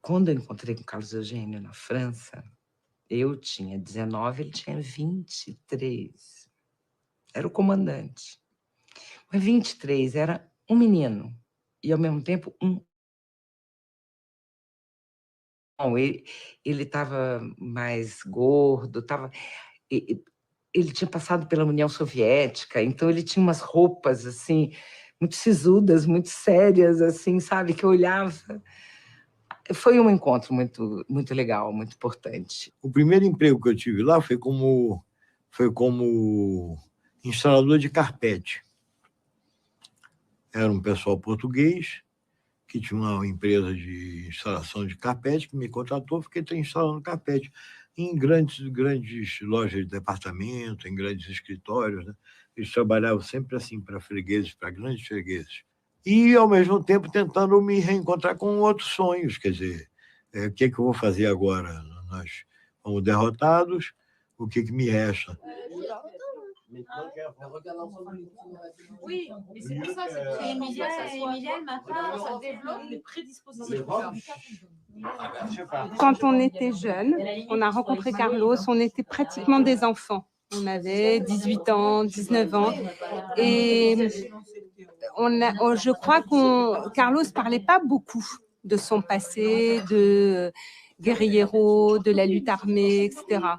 Quando eu encontrei com o Carlos Eugênio na França, eu tinha 19, ele tinha 23. Era o comandante. Mas 23 era um menino e, ao mesmo tempo, ele estava mais gordo, ele tinha passado pela União Soviética, então ele tinha umas roupas assim muito sisudas, muito sérias, assim, sabe, que eu olhava. Foi um encontro muito legal, muito importante. O primeiro emprego que eu tive lá foi como instalador de carpete. Era um pessoal português que tinha uma empresa de instalação de carpete que me contratou, fiquei instalando carpete em grandes lojas de departamento, em grandes escritórios, né? Eles trabalhavam sempre assim para fregueses, para grandes fregueses. E, ao mesmo tempo, tentando me reencontrar com outros sonhos. Quer dizer, o que é que eu vou fazer agora? Nós fomos derrotados, o que me resta? Oui, mais c'est pour ça, c'est que Emilia, elle m'a pas, ça développe des prédispositions. Quand on était jeunes, on a rencontré Carlos, on était pratiquement des enfants. On avait 18 ans, 19 ans. Et je crois Carlos ne parlait pas beaucoup de son passé, de guerriero, de la lutte armée, etc.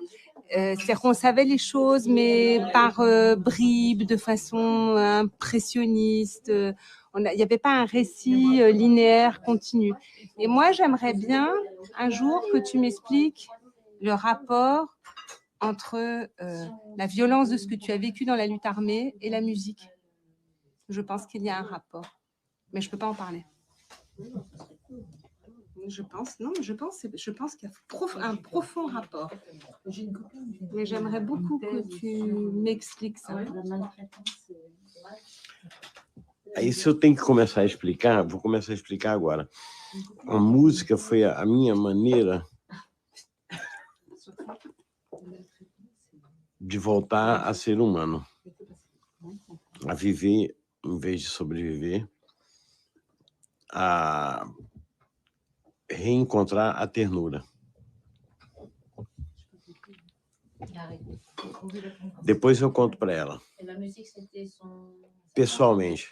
C'est-à-dire qu'on savait les choses, mais par bribes, de façon impressionniste. Il n'y avait pas un récit linéaire, continu. Et moi, j'aimerais bien, un jour, que tu m'expliques le rapport entre la violence de ce que tu as vécu dans la lutte armée et la musique. Je pense qu'il y a un rapport, mais je ne peux pas en parler. Je pense qu'il y a un profond rapport. Mais j'aimerais beaucoup que tu m'expliques ça. Aí, se eu tenho que começar a explicar, vou começar a explicar agora. A música foi a minha maneira de voltar a ser humano, a viver em vez de sobreviver, a reencontrar a ternura. Depois eu conto para ela, pessoalmente,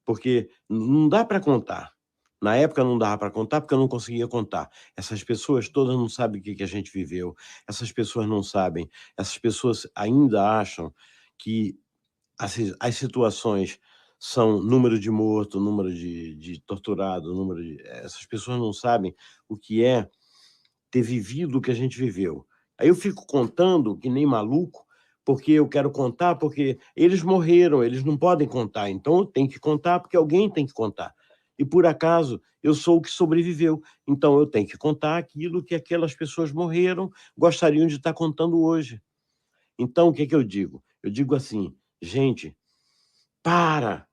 porque não dá para contar. Na época não dava para contar porque eu não conseguia contar. Essas pessoas todas não sabem o que a gente viveu. Essas pessoas não sabem. Essas pessoas ainda acham que as situações são número de morto, número de torturado, essas pessoas não sabem o que é ter vivido o que a gente viveu. Aí eu fico contando que nem maluco, porque eu quero contar, porque eles morreram, eles não podem contar. Então eu tenho que contar porque alguém tem que contar. E, por acaso, eu sou o que sobreviveu. Então, eu tenho que contar aquilo que aquelas pessoas morreram, gostariam de estar contando hoje. Então, o que eu digo? Eu digo assim, gente, parem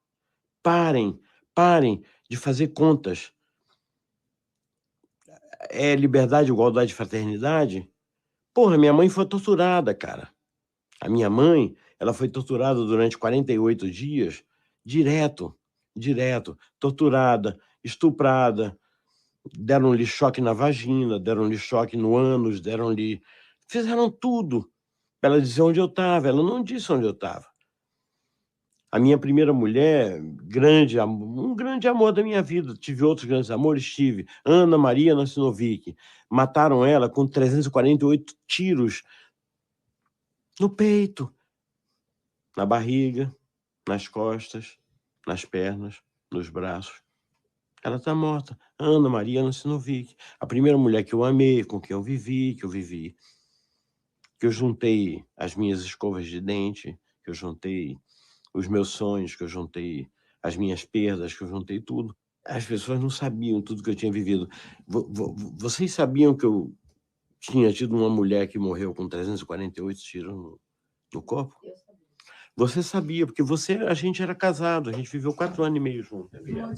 de fazer contas. É liberdade, igualdade e fraternidade? Porra, minha mãe foi torturada, cara. A minha mãe, ela foi torturada durante 48 dias, direto, torturada, estuprada, deram-lhe choque na vagina, deram-lhe choque no ânus, fizeram tudo para ela dizer onde eu estava. Ela não disse onde eu estava. A minha primeira mulher, um grande amor da minha vida, tive outros grandes amores, Ana Maria Nassinovic. Mataram ela com 348 tiros no peito, na barriga, nas costas, nas pernas, nos braços. Ela está morta. Ana Maria Nassinovic. A primeira mulher que eu amei, com quem eu vivi, que eu juntei as minhas escovas de dente, que eu juntei os meus sonhos, que eu juntei as minhas perdas, que eu juntei tudo. As pessoas não sabiam tudo que eu tinha vivido. Vocês sabiam que eu tinha tido uma mulher que morreu com 348 tiros no corpo? Você sabia, porque a gente era casado, a gente viveu 4 anos e meio junto. On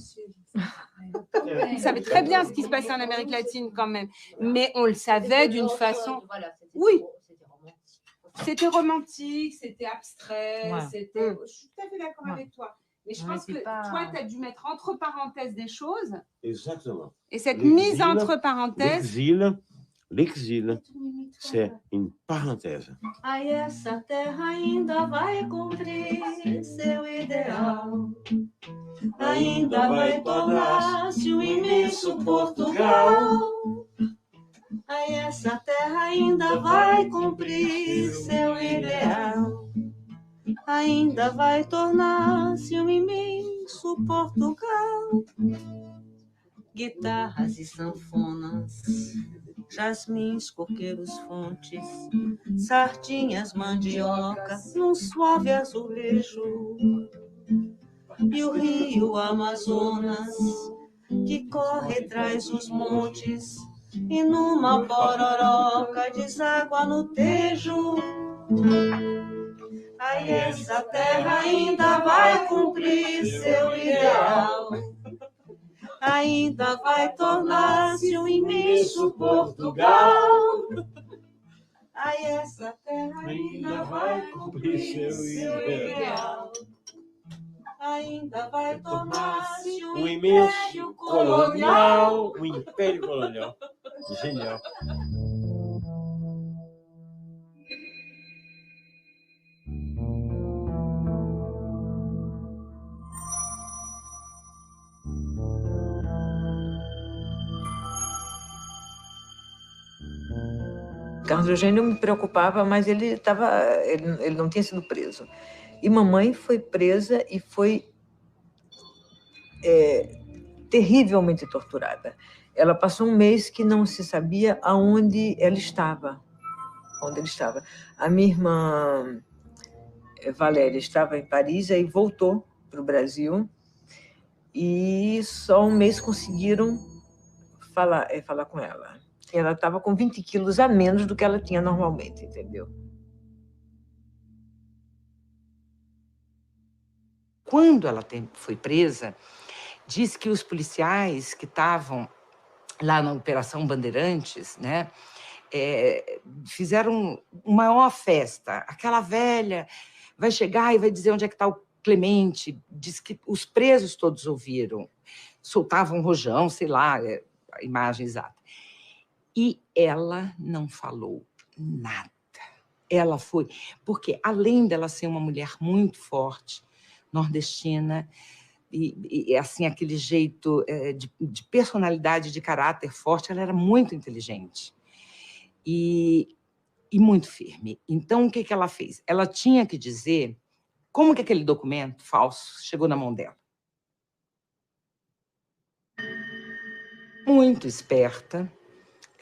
savait très bien ce qui se passait en Amérique latine quand même, mais on le savait d'une façon... Oui, c'était romantique, c'était abstrait, Ouais. c'était... Je suis tout à fait d'accord avec toi. Mais je pense que toi, tu as dû mettre entre parenthèses des choses. Exactement. Et cette mise entre parenthèses... L'exil, c'est une parenthèse. Ai, essa terra ainda vai cumprir seu ideal. Ainda vai tornar-se um imenso Portugal. Ai, essa terra ainda vai cumprir seu ideal. Ainda vai tornar-se um imenso Portugal. Guitarras e sanfonas, jasmins, coqueiros, fontes, sardinhas, mandioca, num suave azulejo. E o rio Amazonas, que corre traz os montes, e numa pororoca deságua no Tejo. Ai, essa terra ainda vai cumprir seu ideal. Ainda vai tornar-se um imenso Portugal. Ai, essa terra ainda vai cumprir seu ideal. Ainda vai tornar-se um império colonial. Um império colonial. Genial. Carlos Eugênio me preocupava, mas ele não tinha sido preso. E mamãe foi presa e foi terrivelmente torturada. Ela passou um mês que não se sabia aonde ela estava. Onde ele estava. A minha irmã Valéria estava em Paris, aí voltou para o Brasil e só um mês conseguiram falar com ela. Ela estava com 20 quilos a menos do que ela tinha normalmente, entendeu? Quando ela foi presa, diz que os policiais que estavam lá na Operação Bandeirantes, né, fizeram uma maior festa. Aquela velha vai chegar e vai dizer onde é que está o Clemente. Diz que os presos todos ouviram. Soltavam um rojão, sei lá, a imagem exata. E ela não falou nada. Ela foi... Porque, além dela ser uma mulher muito forte, nordestina, e assim, aquele jeito de personalidade, de caráter forte, ela era muito inteligente e muito firme. Então, o que ela fez? Ela tinha que dizer como que aquele documento falso chegou na mão dela. Muito esperta,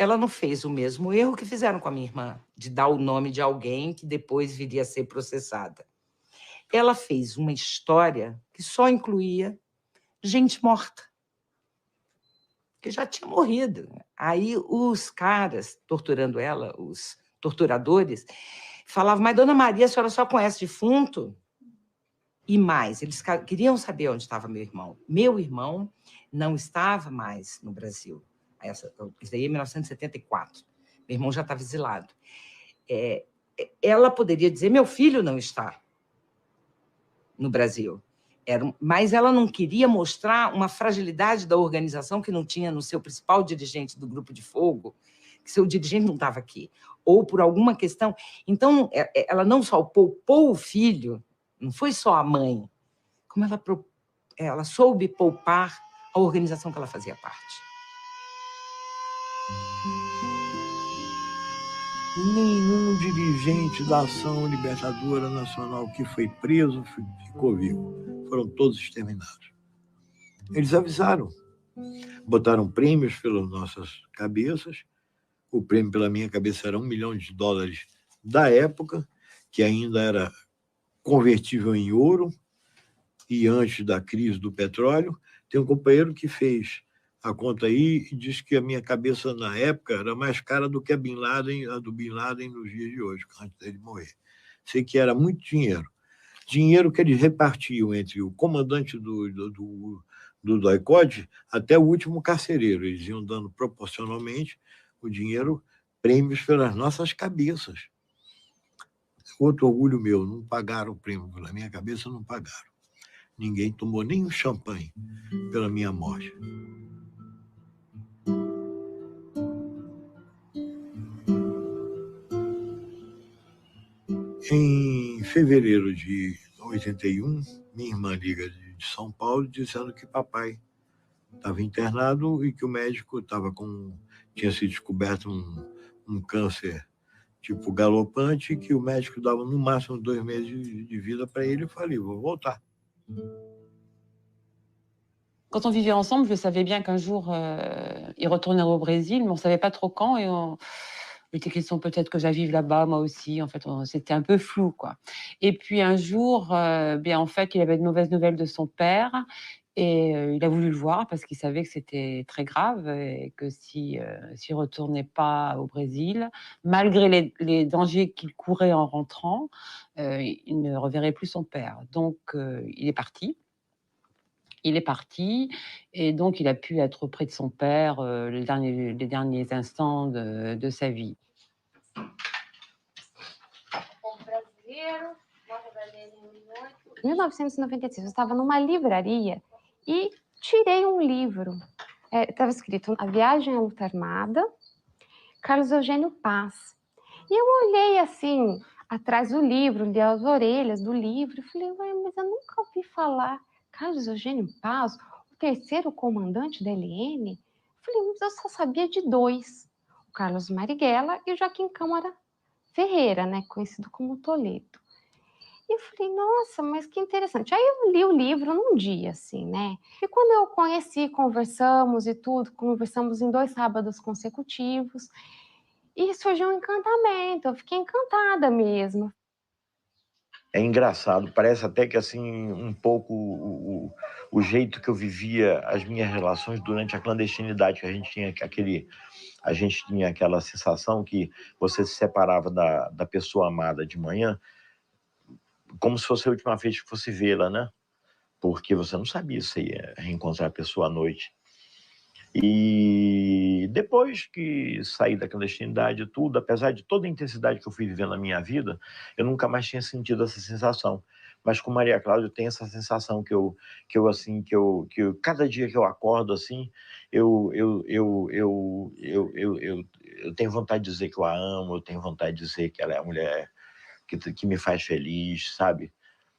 ela não fez o mesmo erro que fizeram com a minha irmã, de dar o nome de alguém que depois viria a ser processada. Ela fez uma história que só incluía gente morta, que já tinha morrido. Aí os caras torturando ela, os torturadores, falavam, mas, dona Maria, a senhora só conhece defunto? E mais, eles queriam saber onde estava meu irmão. Meu irmão não estava mais no Brasil. Isso aí é 1974. Meu irmão já estava exilado. Ela poderia dizer, meu filho não está no Brasil. Mas ela não queria mostrar uma fragilidade da organização que não tinha no seu principal dirigente do Grupo de Fogo, que seu dirigente não estava aqui, ou por alguma questão. Então, ela não só poupou o filho, não foi só a mãe, como ela soube poupar a organização que ela fazia parte. Nenhum dirigente da Ação Libertadora Nacional que foi preso ficou vivo. Foram todos exterminados. Eles avisaram. Botaram prêmios pelas nossas cabeças. O prêmio pela minha cabeça era $1 milhão da época, que ainda era convertível em ouro, e antes da crise do petróleo. Tem um companheiro que fez a conta aí e disse que a minha cabeça, na época, era mais cara do que a do Bin Laden nos dias de hoje, antes dele morrer. Sei que era muito dinheiro. dinheiro que eles repartiam entre o comandante do DOI-CODE até o último carcereiro. Eles iam dando proporcionalmente o dinheiro, prêmios pelas nossas cabeças. Outro orgulho meu, não pagaram o prêmio pela minha cabeça, não pagaram. Ninguém tomou nem um champanhe pela minha morte. Em fevereiro de 81, minha irmã liga de São Paulo dizendo que papai estava internado e que o médico tinha sido descoberto um câncer tipo galopante, que o médico dava no máximo 2 meses de vida para ele. Eu falei, vou voltar. Quand on vivait ensemble, je savais bien qu'un jour, il retournerait au Brésil, mais on ne savait pas trop quand. Et il était question peut-être que j'aille vivre là-bas, moi aussi. En fait, c'était un peu flou, quoi. Et puis un jour, en fait, il avait de mauvaises nouvelles de son père. Et il a voulu le voir parce qu'il savait que c'était très grave et que s'il ne retournait pas au Brésil, malgré les dangers qu'il courait en rentrant, il ne reverrait plus son père. Donc, il est parti. Il est parti et donc il a pu être auprès de son père les derniers instants de sa vie. Em 1996, eu estava numa livraria e tirei um livro. Estava escrito A Viagem à Luta Armada, Carlos Eugênio Paz. E eu olhei assim, atrás do livro, li as orelhas do livro, e falei, mas eu nunca ouvi falar. Carlos Eugênio Paz, o terceiro comandante da LN? Falei, mas eu só sabia de 2, o Carlos Marighella e o Joaquim Câmara Ferreira, né, conhecido como Toledo. E eu falei, nossa, mas que interessante. Aí eu li o livro num dia, assim, né? E quando eu conheci, conversamos e tudo, conversamos em 2 sábados consecutivos, e surgiu um encantamento, eu fiquei encantada mesmo. É engraçado, parece até que assim um pouco o jeito que eu vivia as minhas relações durante a clandestinidade, que a gente tinha aquela sensação que você se separava da pessoa amada de manhã, como se fosse a última vez que fosse vê-la, né? Porque você não sabia se ia reencontrar a pessoa à noite. E depois que saí da clandestinidade e tudo, apesar de toda a intensidade que eu fui vivendo na minha vida, eu nunca mais tinha sentido essa sensação. Mas com Maria Cláudia eu tenho essa sensação que cada dia que eu acordo assim, eu tenho vontade de dizer que eu a amo, eu tenho vontade de dizer que ela é a mulher que me faz feliz, sabe?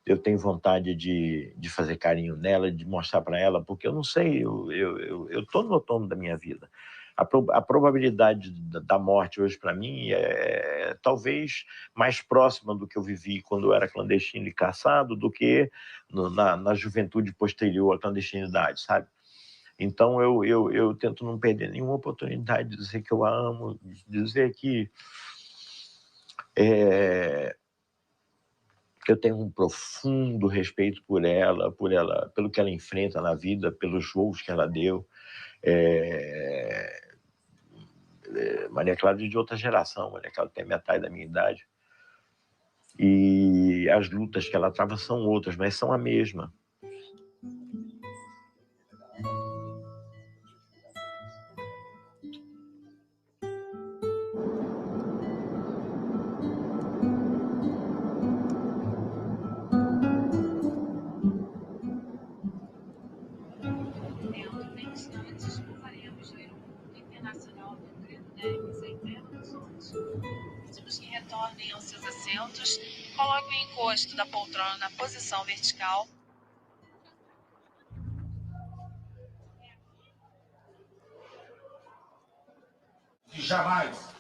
Eu tenho vontade de fazer carinho nela, de mostrar para ela, porque eu não sei, eu estou no outono da minha vida. A probabilidade da morte hoje para mim é talvez mais próxima do que eu vivi quando eu era clandestino e caçado do que na juventude posterior à clandestinidade, sabe? Então eu tento não perder nenhuma oportunidade de dizer que eu a amo, de dizer que eu tenho um profundo respeito por ela, pelo que ela enfrenta na vida, pelos shows que ela deu. Maria Cláudia é de outra geração, Maria Cláudia tem metade da minha idade. E as lutas que ela trava são outras, mas são a mesma. Pedimos que retornem aos seus assentos e coloquem o encosto da poltrona na posição vertical. Que jamais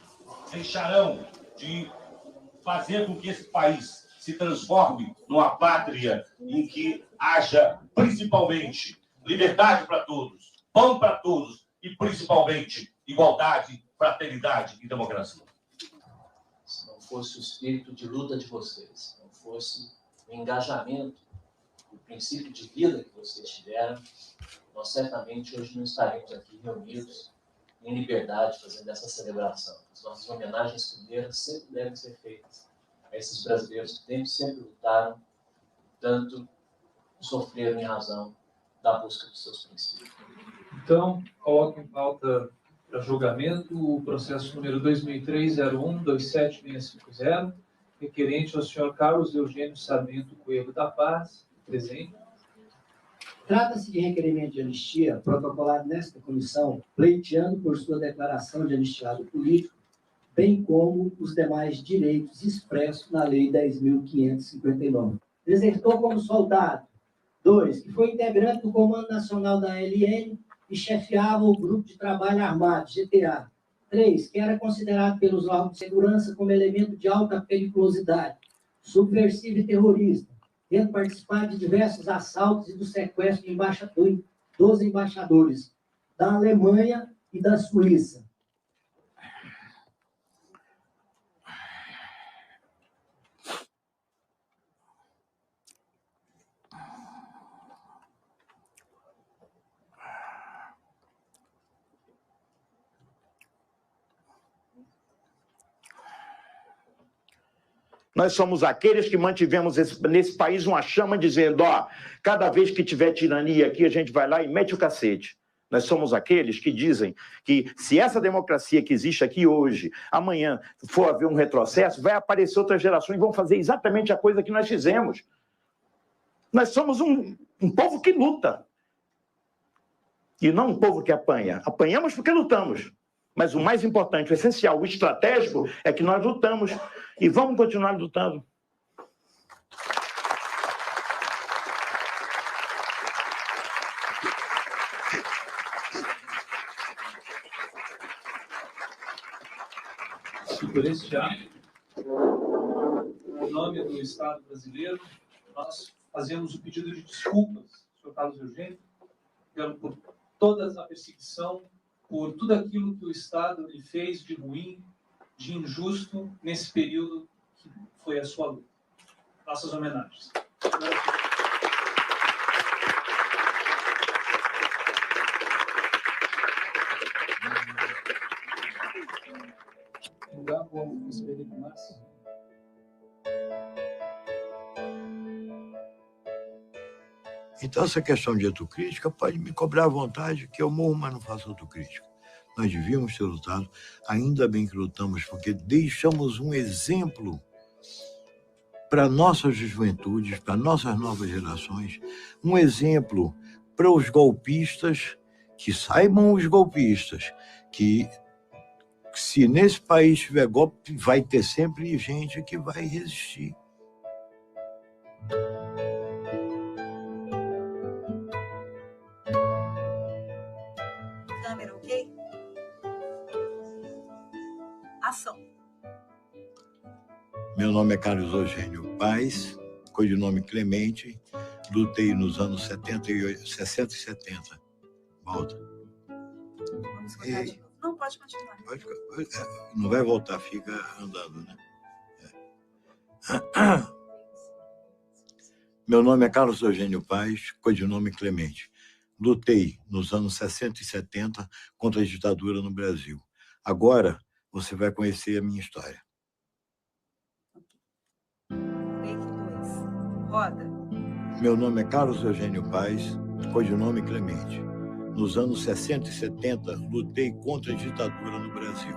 deixarão de fazer com que esse país se transforme numa pátria em que haja principalmente liberdade para todos, pão para todos e principalmente igualdade, fraternidade e democracia. Se não fosse o espírito de luta de vocês, se não fosse o engajamento, o princípio de vida que vocês tiveram, nós certamente hoje não estaremos aqui reunidos em liberdade fazendo essa celebração. As nossas homenagens primeiras sempre devem ser feitas a esses brasileiros que sempre lutaram tanto sofreram em razão da busca dos seus princípios. Então, coloco em pauta para julgamento o processo número 2003-01-27650, requerente ao senhor Carlos Eugênio Sarmento Coelho da Paz, presente. Trata-se de requerimento de anistia protocolado nesta comissão, pleiteando por sua declaração de anistiado político, bem como os demais direitos expressos na Lei 10.559. Desertou como soldado. 2. Que foi integrante do Comando Nacional da LN e chefiava o Grupo de Trabalho Armado, GTA. 3. Que era considerado pelos órgãos de segurança como elemento de alta periculosidade, subversivo e terrorista, tendo participado de diversos assaltos e do sequestro de dos embaixadores da Alemanha e da Suíça. Nós somos aqueles que mantivemos nesse país uma chama dizendo, ó, cada vez que tiver tirania aqui, a gente vai lá e mete o cacete. Nós somos aqueles que dizem que se essa democracia que existe aqui hoje, amanhã for haver um retrocesso, vai aparecer outras gerações e vão fazer exatamente a coisa que nós fizemos. Nós somos um povo que luta. E não um povo que apanha. Apanhamos porque lutamos. Mas o mais importante, o essencial, o estratégico, é que nós lutamos e vamos continuar lutando. Por este ato, em nome do Estado brasileiro, nós fazemos o pedido de desculpas, senhor Carlos Eugênio, por toda a perseguição, por tudo aquilo que o Estado lhe fez de ruim, de injusto, nesse período que foi a sua luta. Nossas homenagens. Então, essa questão de autocrítica pode me cobrar à vontade, que eu morro, mas não faço autocrítica. Nós devíamos ter lutado, ainda bem que lutamos, porque deixamos um exemplo para nossas juventudes, para nossas novas gerações, um exemplo para os golpistas, que saibam os golpistas, que se nesse país tiver golpe, vai ter sempre gente que vai resistir. Câmera, ok? Ação. Meu nome é Carlos Eugênio Paes, codinome Clemente, lutei nos anos 60 e 70. Volta. Vamos contar de novo. Não, pode continuar. Não vai voltar, fica andando, né? Meu nome é Carlos Eugênio Paes, codinome Clemente. Lutei nos anos 60 e 70 contra a ditadura no Brasil. Agora você vai conhecer a minha história. Roda. Meu nome é Carlos Eugênio Paes, codinome Clemente. Nos anos 60 e 70, lutei contra a ditadura no Brasil.